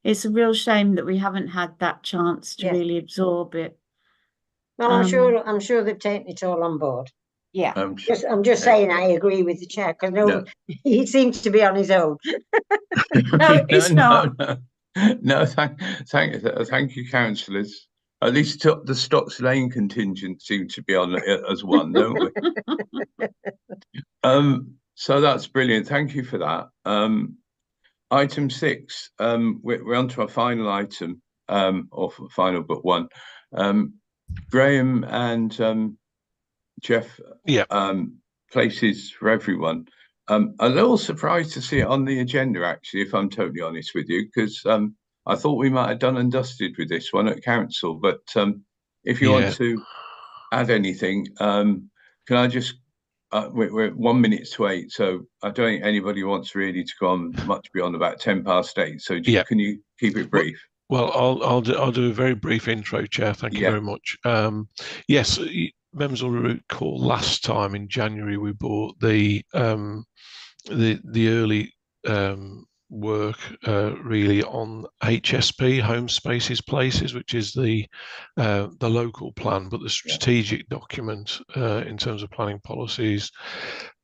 Speaker 3: it's a real shame that we haven't had that chance to really absorb it.
Speaker 8: Well, I'm sure they've taken it all on board.
Speaker 3: Yeah.
Speaker 8: I'm just saying I agree with the chair because he seems to be on his own.
Speaker 3: No, it's not.
Speaker 2: No, thank you, councillors. At least the Stocks Lane contingent seem to be on it as one, don't we? So that's brilliant. Thank you for that. Item 6, we're on to our final item, or final but one. Graham and Jeff, places for everyone. A little surprised to see it on the agenda, actually, if I'm totally honest with you, because I thought we might have done and dusted with this one at council. But if you want to add anything, can I just, we're 1 minute to 8, so I don't think anybody wants really to go on much beyond about 8:10. So can you keep it brief?
Speaker 10: Well, I'll do a very brief intro, Chair. Thank you very much. Yes, members will recall last time in January we brought the early work really on HSP, Home Spaces Places, which is the local plan, but the strategic document in terms of planning policies,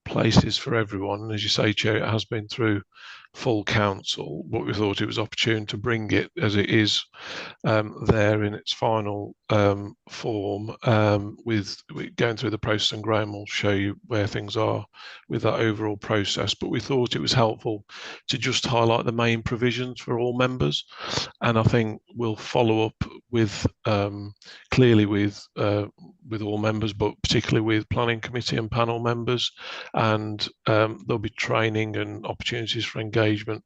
Speaker 10: places for everyone. And as you say, Chair, it has been through full council, but we thought it was opportune to bring it as it is there in its final form, with going through the process, and Graham will show you where things are with that overall process. But we thought it was helpful to just highlight the main provisions for all members, and I think we'll follow up with clearly with all members, but particularly with planning committee and panel members, and there'll be training and opportunities for engagement,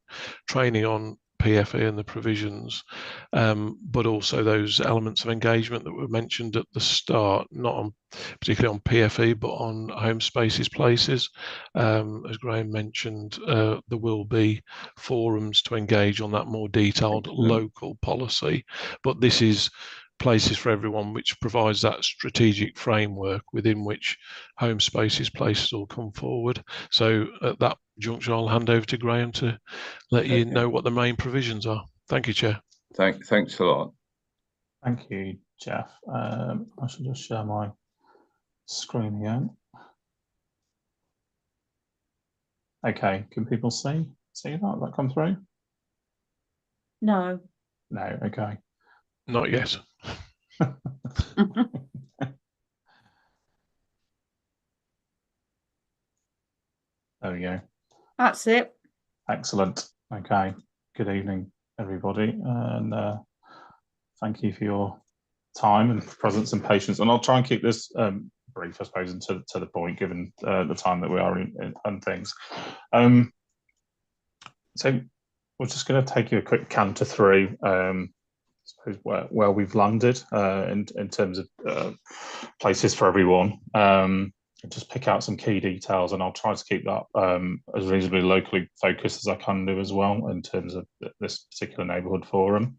Speaker 10: training on PFE and the provisions, but also those elements of engagement that were mentioned at the start, not on particularly on PFE, but on Home Spaces Places. As Graham mentioned, there will be forums to engage on that more detailed local policy, but this is Places for Everyone, which provides that strategic framework within which Home Spaces Places will come forward. So at that juncture, I'll hand over to Graham to let you know what the main provisions are. Thank you, Chair.
Speaker 2: Thanks a lot.
Speaker 4: Thank you, Jeff. I should just share my screen again. Okay, can people see that come through?
Speaker 3: No.
Speaker 4: No, okay.
Speaker 10: Not yet.
Speaker 4: There we go.
Speaker 3: That's it.
Speaker 4: Excellent. Okay. Good evening, everybody, and thank you for your time and presence and patience. And I'll try and keep this brief, I suppose, and to the point, given the time that we are in and things. So we're just going to take you a quick canter through, I suppose, where we've landed in terms of places for everyone. Just pick out some key details, and I'll try to keep that as reasonably locally focused as I can do as well in terms of this particular neighbourhood forum.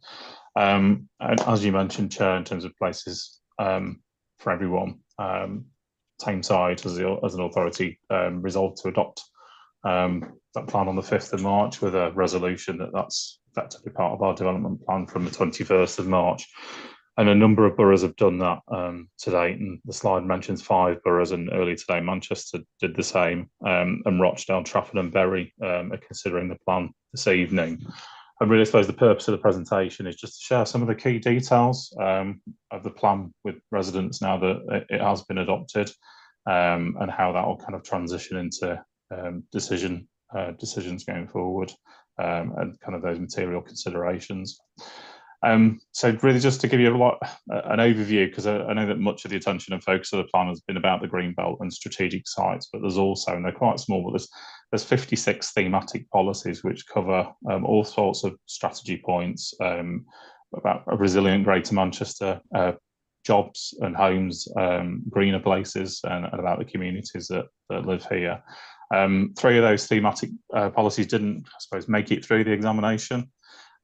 Speaker 4: And as you mentioned, Chair, in terms of places for everyone, Tameside as an authority resolved to adopt that plan on the 5th of March with a resolution that's effectively part of our development plan from the 21st of March. And a number of boroughs have done that to date, and the slide mentions 5 boroughs, and earlier today Manchester did the same, and Rochdale, Trafford and Bury are considering the plan this evening. And really, I suppose the purpose of the presentation is just to share some of the key details of the plan with residents now that it has been adopted, and how that will kind of transition into decisions going forward, and kind of those material considerations. So really just to give you an overview, because I know that much of the attention and focus of the plan has been about the Greenbelt and strategic sites, but there's also, and they're quite small, but there's 56 thematic policies which cover all sorts of strategy points about a resilient Greater Manchester, jobs and homes, greener places, and about the communities that live here. 3 of those thematic policies didn't, I suppose, make it through the examination.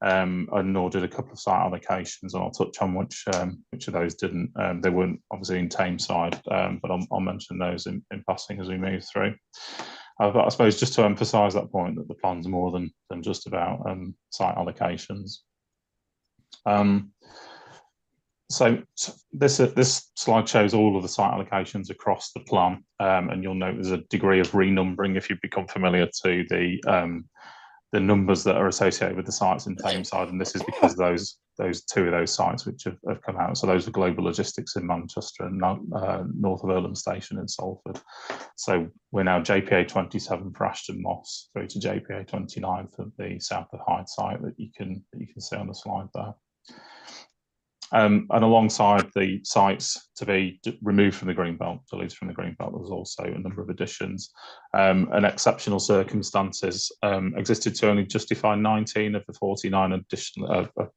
Speaker 4: and ordered a couple of site allocations, and I'll touch on which of those didn't. They weren't obviously in Tameside, but I'll mention those in passing as we move through. But I suppose just to emphasise that point, that the plan's more than just about site allocations. So this slide shows all of the site allocations across the plan, and you'll note there's a degree of renumbering if you've become familiar to the numbers that are associated with the sites in Tameside, and this is because those two of those sites which have come out. So those are Global Logistics in Manchester and north of Earlham Station in Salford. So we're now JPA 27 for Ashton Moss through to JPA 29 for the South of Hyde site that you can see on the slide there. And alongside the sites to be removed from the Greenbelt, deleted from the Greenbelt, there was also a number of additions. And exceptional circumstances existed to only justify 19 of the 49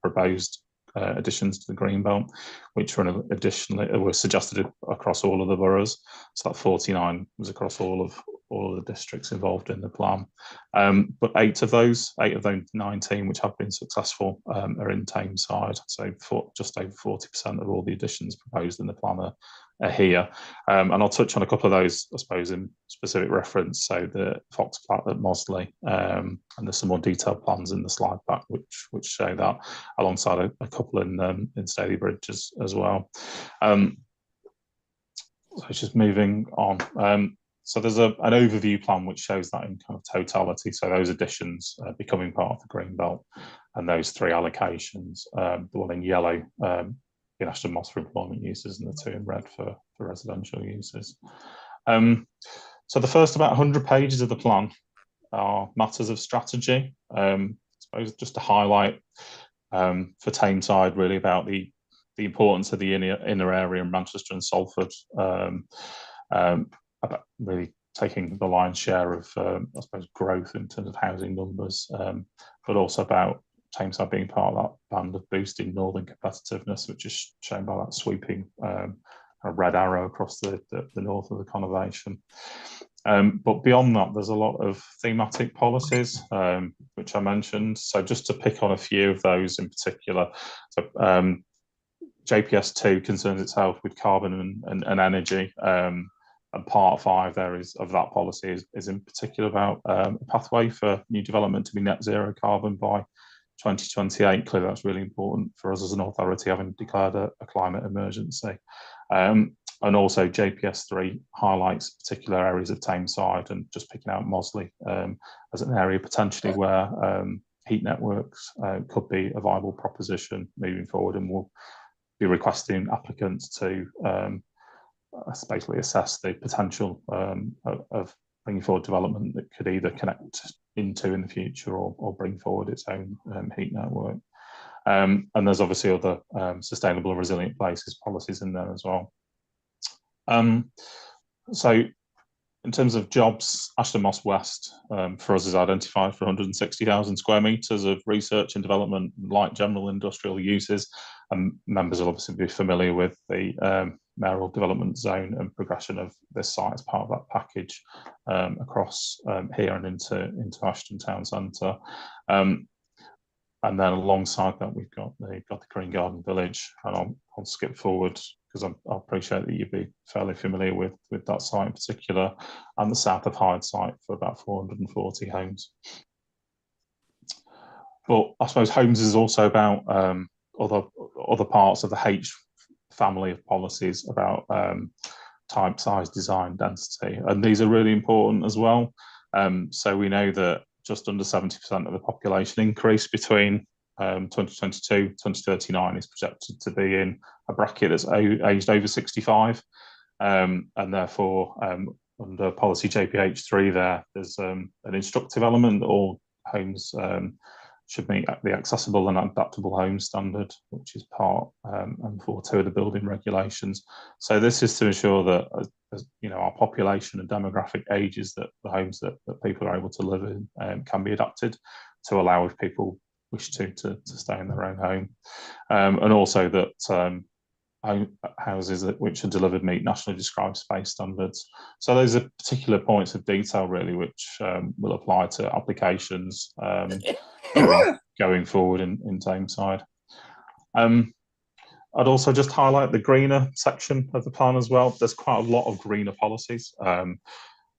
Speaker 4: proposed additions to the Greenbelt, which were suggested across all of the boroughs. So that 49 was across all of the districts involved in the plan. But eight of those 19 which have been successful are in Tameside. So just over 40% of all the additions proposed in the plan are here. And I'll touch on a couple of those, I suppose, in specific reference. So the Fox plat at Mosley, and there's some more detailed plans in the slide pack which show that, alongside a couple in Stalybridge as well. So just moving on. So there's an overview plan which shows that in kind of totality. So those additions becoming part of the Greenbelt, and those three allocations, the one in yellow in Ashton Moss for employment uses, and the two in red for residential uses. So the first about 100 pages of the plan are matters of strategy. I suppose just to highlight for Tameside really about the importance of the inner area in Manchester and Salford, about really taking the lion's share of, I suppose, growth in terms of housing numbers, but also about Tameside being part of that band of boosting northern competitiveness, which is shown by that sweeping red arrow across the north of the conurbation. But beyond that, there's a lot of thematic policies, which I mentioned. So just to pick on a few of those in particular, so JPS 2 concerns itself with carbon and energy. And part 5 there of that policy is in particular about a pathway for new development to be net zero carbon by 2028. Clearly, that's really important for us as an authority, having declared a climate emergency. And also JPS 3 highlights particular areas of Tameside, and just picking out Mosley as an area potentially where heat networks could be a viable proposition moving forward, and we'll be requesting applicants to basically assess the potential of bringing forward development that could either connect into in the future or bring forward its own heat network. And there's obviously other sustainable and resilient places policies in there as well. So in terms of jobs, Ashton Moss West for us is identified for 160,000 square metres of research and development, light general industrial uses, and members will obviously be familiar with the mayoral development zone and progression of this site as part of that package across here and into Ashton Town Centre. And then alongside that, we've got the Green Garden Village, and I'll skip forward because I appreciate that you'd be fairly familiar with that site in particular, and the South of Hyde site for about 440 homes. But I suppose homes is also about other parts of the H family of policies about type, size, design, density, and these are really important as well. So we know that just under 70% of the population increase between 2022 2039 is projected to be in a bracket that's aged over 65, and therefore under policy JPH3 there's an instructive element that all homes should meet the accessible and adaptable home standard, which is part M42 of the building regulations. So this is to ensure that as our population and demographic ages, that the homes that people are able to live in can be adapted to allow if people wish to stay in their own home, and also that houses which are delivered meet nationally described space standards. So those are particular points of detail really which will apply to applications going forward in Tameside. I'd also just highlight the greener section of the plan as well. There's quite a lot of greener policies.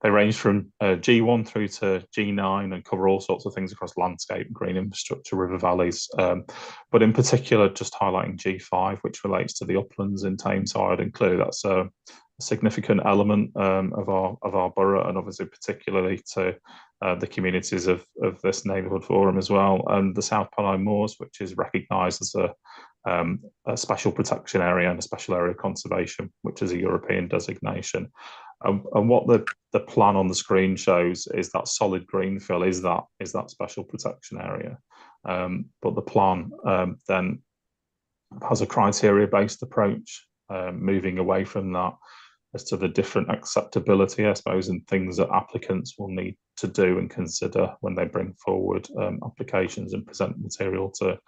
Speaker 4: They range from G1 through to G9 and cover all sorts of things across landscape, green infrastructure, river valleys. But in particular, just highlighting G5, which relates to the uplands in Tameside, and clearly that's a significant element of our borough, and obviously particularly to the communities of this neighbourhood forum as well, and the South Pennine Moors, which is recognised as a special protection area and a special area of conservation, which is a European designation. And what the plan on the screen shows is that solid green fill is that special protection area. But the plan then has a criteria-based approach, moving away from that as to the different acceptability, I suppose, and things that applicants will need to do and consider when they bring forward applications and present material to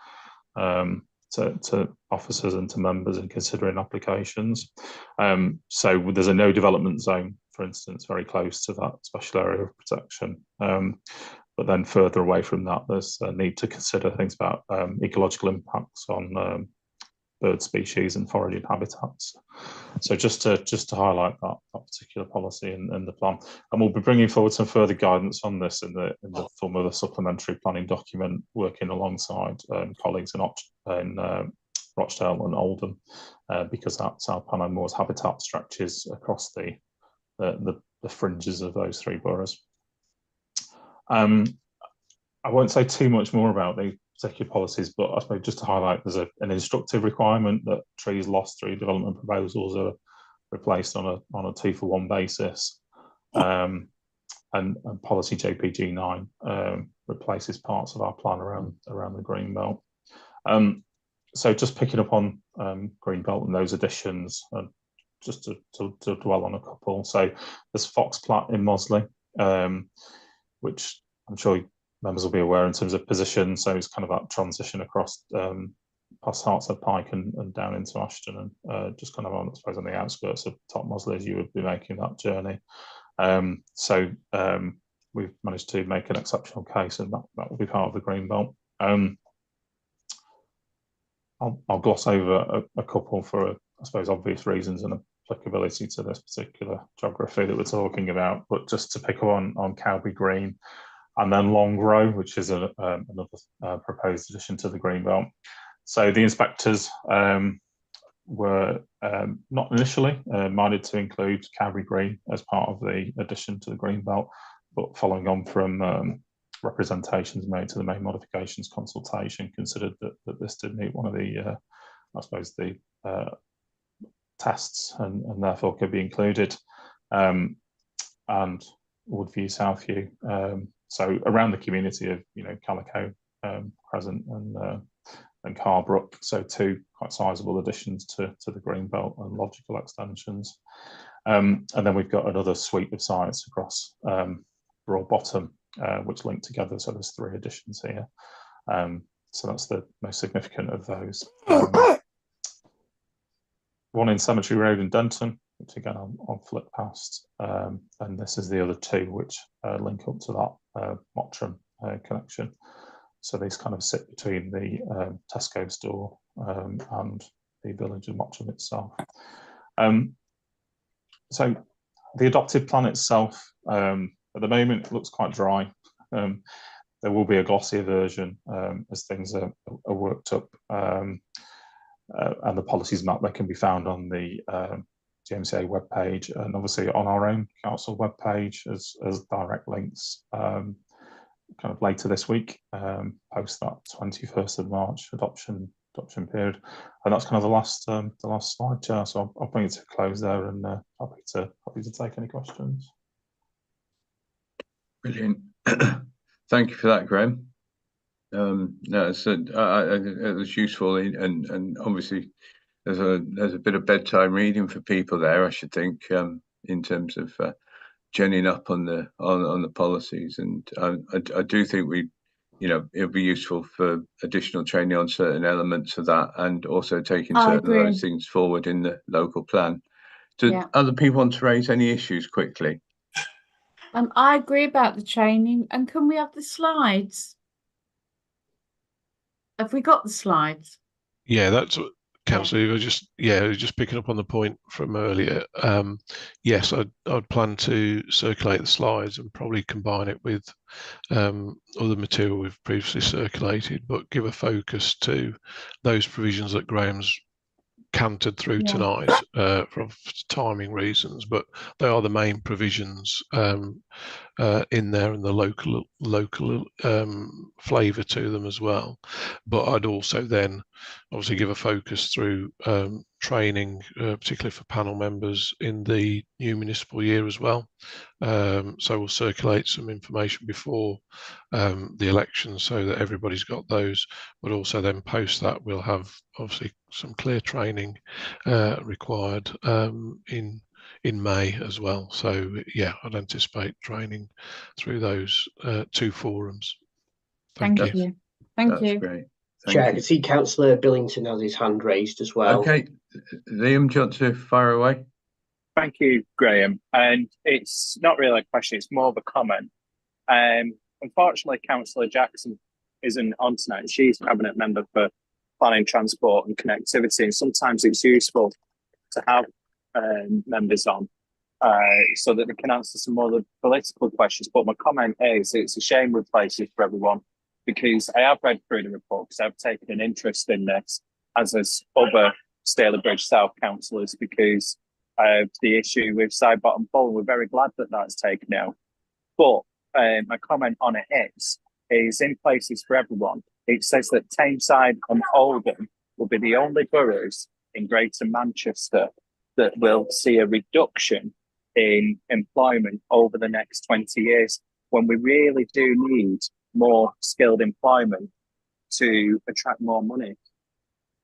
Speaker 4: officers and to members in considering applications. So there's a no development zone, for instance, very close to that special area of protection. But then further away from that, there's a need to consider things about ecological impacts on bird species and foraging habitats. So just to highlight that particular policy in the plan, and we'll be bringing forward some further guidance on this in the form of a supplementary planning document, working alongside colleagues in Rochdale and Oldham, because that South Pennine Moors habitat stretches across the fringes of those three boroughs. I won't say too much more about the particular policies, but I suppose just to highlight, there's an instructive requirement that trees lost through development proposals are replaced on a 2-for-1 basis, and policy JPG9 replaces parts of our plan around the green belt. So just picking up on green belt and those additions, just to dwell on a couple. So there's Foxplat in Mosley, which I'm sure members will be aware in terms of position. So it's kind of that transition across past Hartshead Pike and down into Ashton, and just kind of on, I suppose, on the outskirts of Top Mosley as you would be making that journey. So we've managed to make an exceptional case, and that will be part of the green belt. I'll gloss over a couple for, I suppose, obvious reasons and applicability to this particular geography that we're talking about, but just to pick up on Cowbury Green, and then Long Row, which is another proposed addition to the green belt. So the inspectors were not initially minded to include Cowbury Green as part of the addition to the green belt, but following on from representations made to the main modifications consultation, considered that this did meet one of the, I suppose, the tests, and therefore could be included. And Woodview, Southview. So around the community of Calico, Crescent, and Carbrook. So two quite sizable additions to the green belt and logical extensions. And then we've got another suite of sites across Broad Bottom, which link together. So there's 3 additions here. So that's the most significant of those. One in Cemetery Road in Denton, which again I'll flip past, and this is the other 2 which link up to that Mottram connection. So these kind of sit between the Tesco store and the village of Mottram itself. So the adopted plan itself, at the moment, it looks quite dry. There will be a glossier version as things are worked up, and the policies map that can be found on the GMCA webpage, and obviously on our own council webpage as direct links, kind of later this week, post that 21st of March adoption period. And that's kind of the last slide, Chair. So I'll bring it to a close there, and happy to take any questions.
Speaker 2: Brilliant. Thank you for that, Graham. No, it was useful, and obviously there's a bit of bedtime reading for people there, I should think, in terms of genning up on the policies, and I do think it'll be useful for additional training on certain elements of that, and also taking certain of those things forward in the local plan. Do other people want to raise any issues quickly?
Speaker 3: I agree about the training, and can we have the slides? Have we got the slides?
Speaker 10: Yeah, that's what Councillor, just picking up on the point from earlier. Yes, I'd plan to circulate the slides and probably combine it with other material we've previously circulated, but give a focus to those provisions that Graham's cantered through tonight for timing reasons, but they are the main provisions in there, and the local flavour to them as well. But I'd also then obviously give a focus through training, particularly for panel members in the new municipal year as well. So we'll circulate some information before the election so that everybody's got those, but also then post that we'll have obviously some clear training required in May as well. So yeah, I'd anticipate training through those two forums. Thank you.
Speaker 3: Thank you.
Speaker 2: Great.
Speaker 1: Chair, I can see Councillor Billington has his hand raised as well.
Speaker 2: Okay, Liam, do you want to fire away?
Speaker 9: Thank you, Graham. And it's not really a question, it's more of a comment. Unfortunately, Councillor Jackson isn't on tonight. She's Cabinet Member for Planning, Transport and Connectivity. And sometimes it's useful to have members on so that they can answer some more of the political questions. But my comment is, it's a shame with places for everyone, because I have read through the report, because I've taken an interest in this, as has other Stalybridge South councillors, because of the issue with side bottom pole. We're very glad that that's taken out. But my comment on it is in places for everyone, it says that Tameside and Oldham will be the only boroughs in Greater Manchester that will see a reduction in employment over the next 20 years, when we really do need more skilled employment to attract more money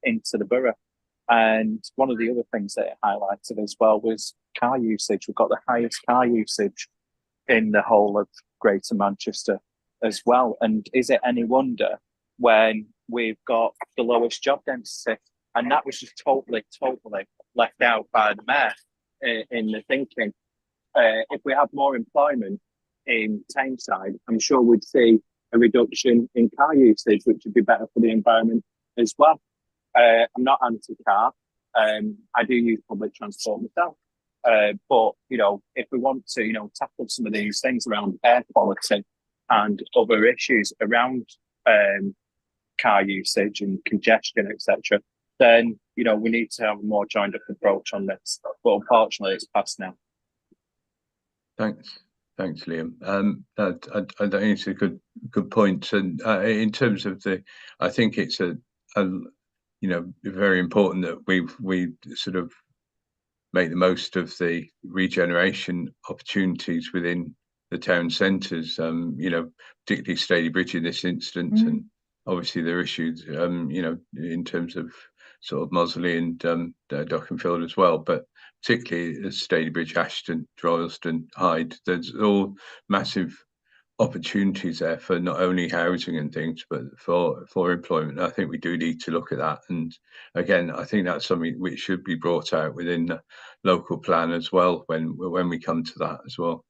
Speaker 9: into the borough. And one of the other things that it highlighted as well was car usage. We've got the highest car usage in the whole of Greater Manchester as well. And is it any wonder when we've got the lowest job density? And that was just totally left out by the mayor in the thinking. If we have more employment in Tameside, I'm sure we'd see a reduction in car usage, which would be better for the environment as well. I'm not anti-car. I do use public transport myself. But, you know, if we want to, you know, tackle some of these things around air quality and other issues around car usage and congestion, etc., then, you know, we need to have a more joined up approach on this. But unfortunately, it's past now.
Speaker 2: Thanks, Liam. I think it's a good point. And in terms of I think it's a you know, very important that we sort of make the most of the regeneration opportunities within the town centres. You know, particularly Stalybridge in this instance, and obviously there are issues, you know, in terms of sort of Moseley and Dockenfield as well, but particularly Stalybridge, Ashton, Droylsden, Hyde. There's all massive opportunities there for not only housing and things, but for employment. I think we do need to look at that. And again, I think that's something which should be brought out within the local plan as well when we come to that as well.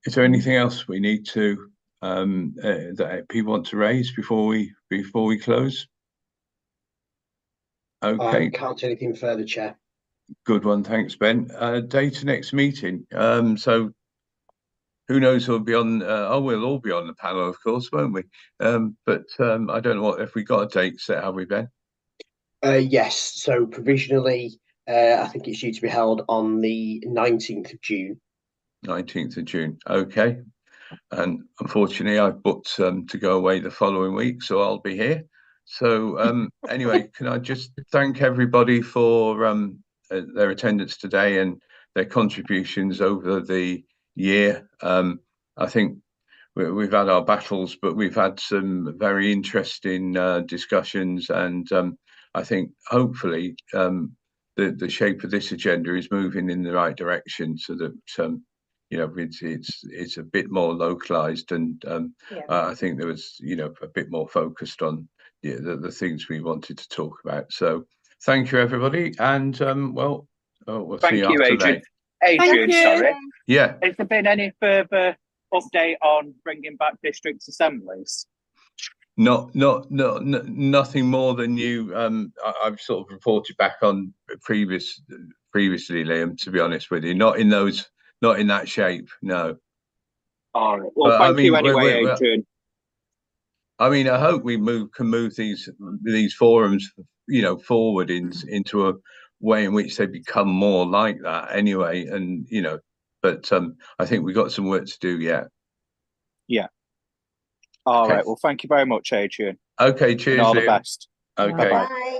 Speaker 2: Is there anything else we need to that people want to raise before we close? Okay.
Speaker 1: I can't say anything further, Chair.
Speaker 2: Good one, thanks, Ben. Date of next meeting. So who knows who'll be on? We'll all be on the panel, of course, won't we? But I don't know if we got a date set, have we, Ben?
Speaker 1: Yes. So provisionally, I think it's due to be held on the 19th of June.
Speaker 2: 19th of June. Okay. And unfortunately, I've booked to go away the following week, so I'll be here. So anyway, can I just thank everybody for their attendance today and their contributions over the year. I think we've had our battles, but we've had some very interesting discussions, and I think hopefully the shape of this agenda is moving in the right direction, so that you know, it's a bit more localized, and I think there was, you know, a bit more focused on the things we wanted to talk about. So thank you, everybody, and we'll see you after May.
Speaker 9: Adrian, sorry.
Speaker 2: Yeah.
Speaker 9: Has there been any further update on bringing back district assemblies?
Speaker 2: Nothing more than you. I've sort of reported back on previously, Liam. To be honest with you, not in that shape. No.
Speaker 9: All right. Well, thank you anyway, Adrian.
Speaker 2: I mean, I hope we can move these forums, forward into a way in which they become more like that. Anyway, and but I think we've got some work to do yet.
Speaker 9: Yeah. All right. Well, thank you very much, Adrian.
Speaker 2: Okay. Cheers.
Speaker 9: And all the
Speaker 2: Liam.
Speaker 9: best.
Speaker 2: Okay.
Speaker 9: Bye-bye.
Speaker 8: Bye.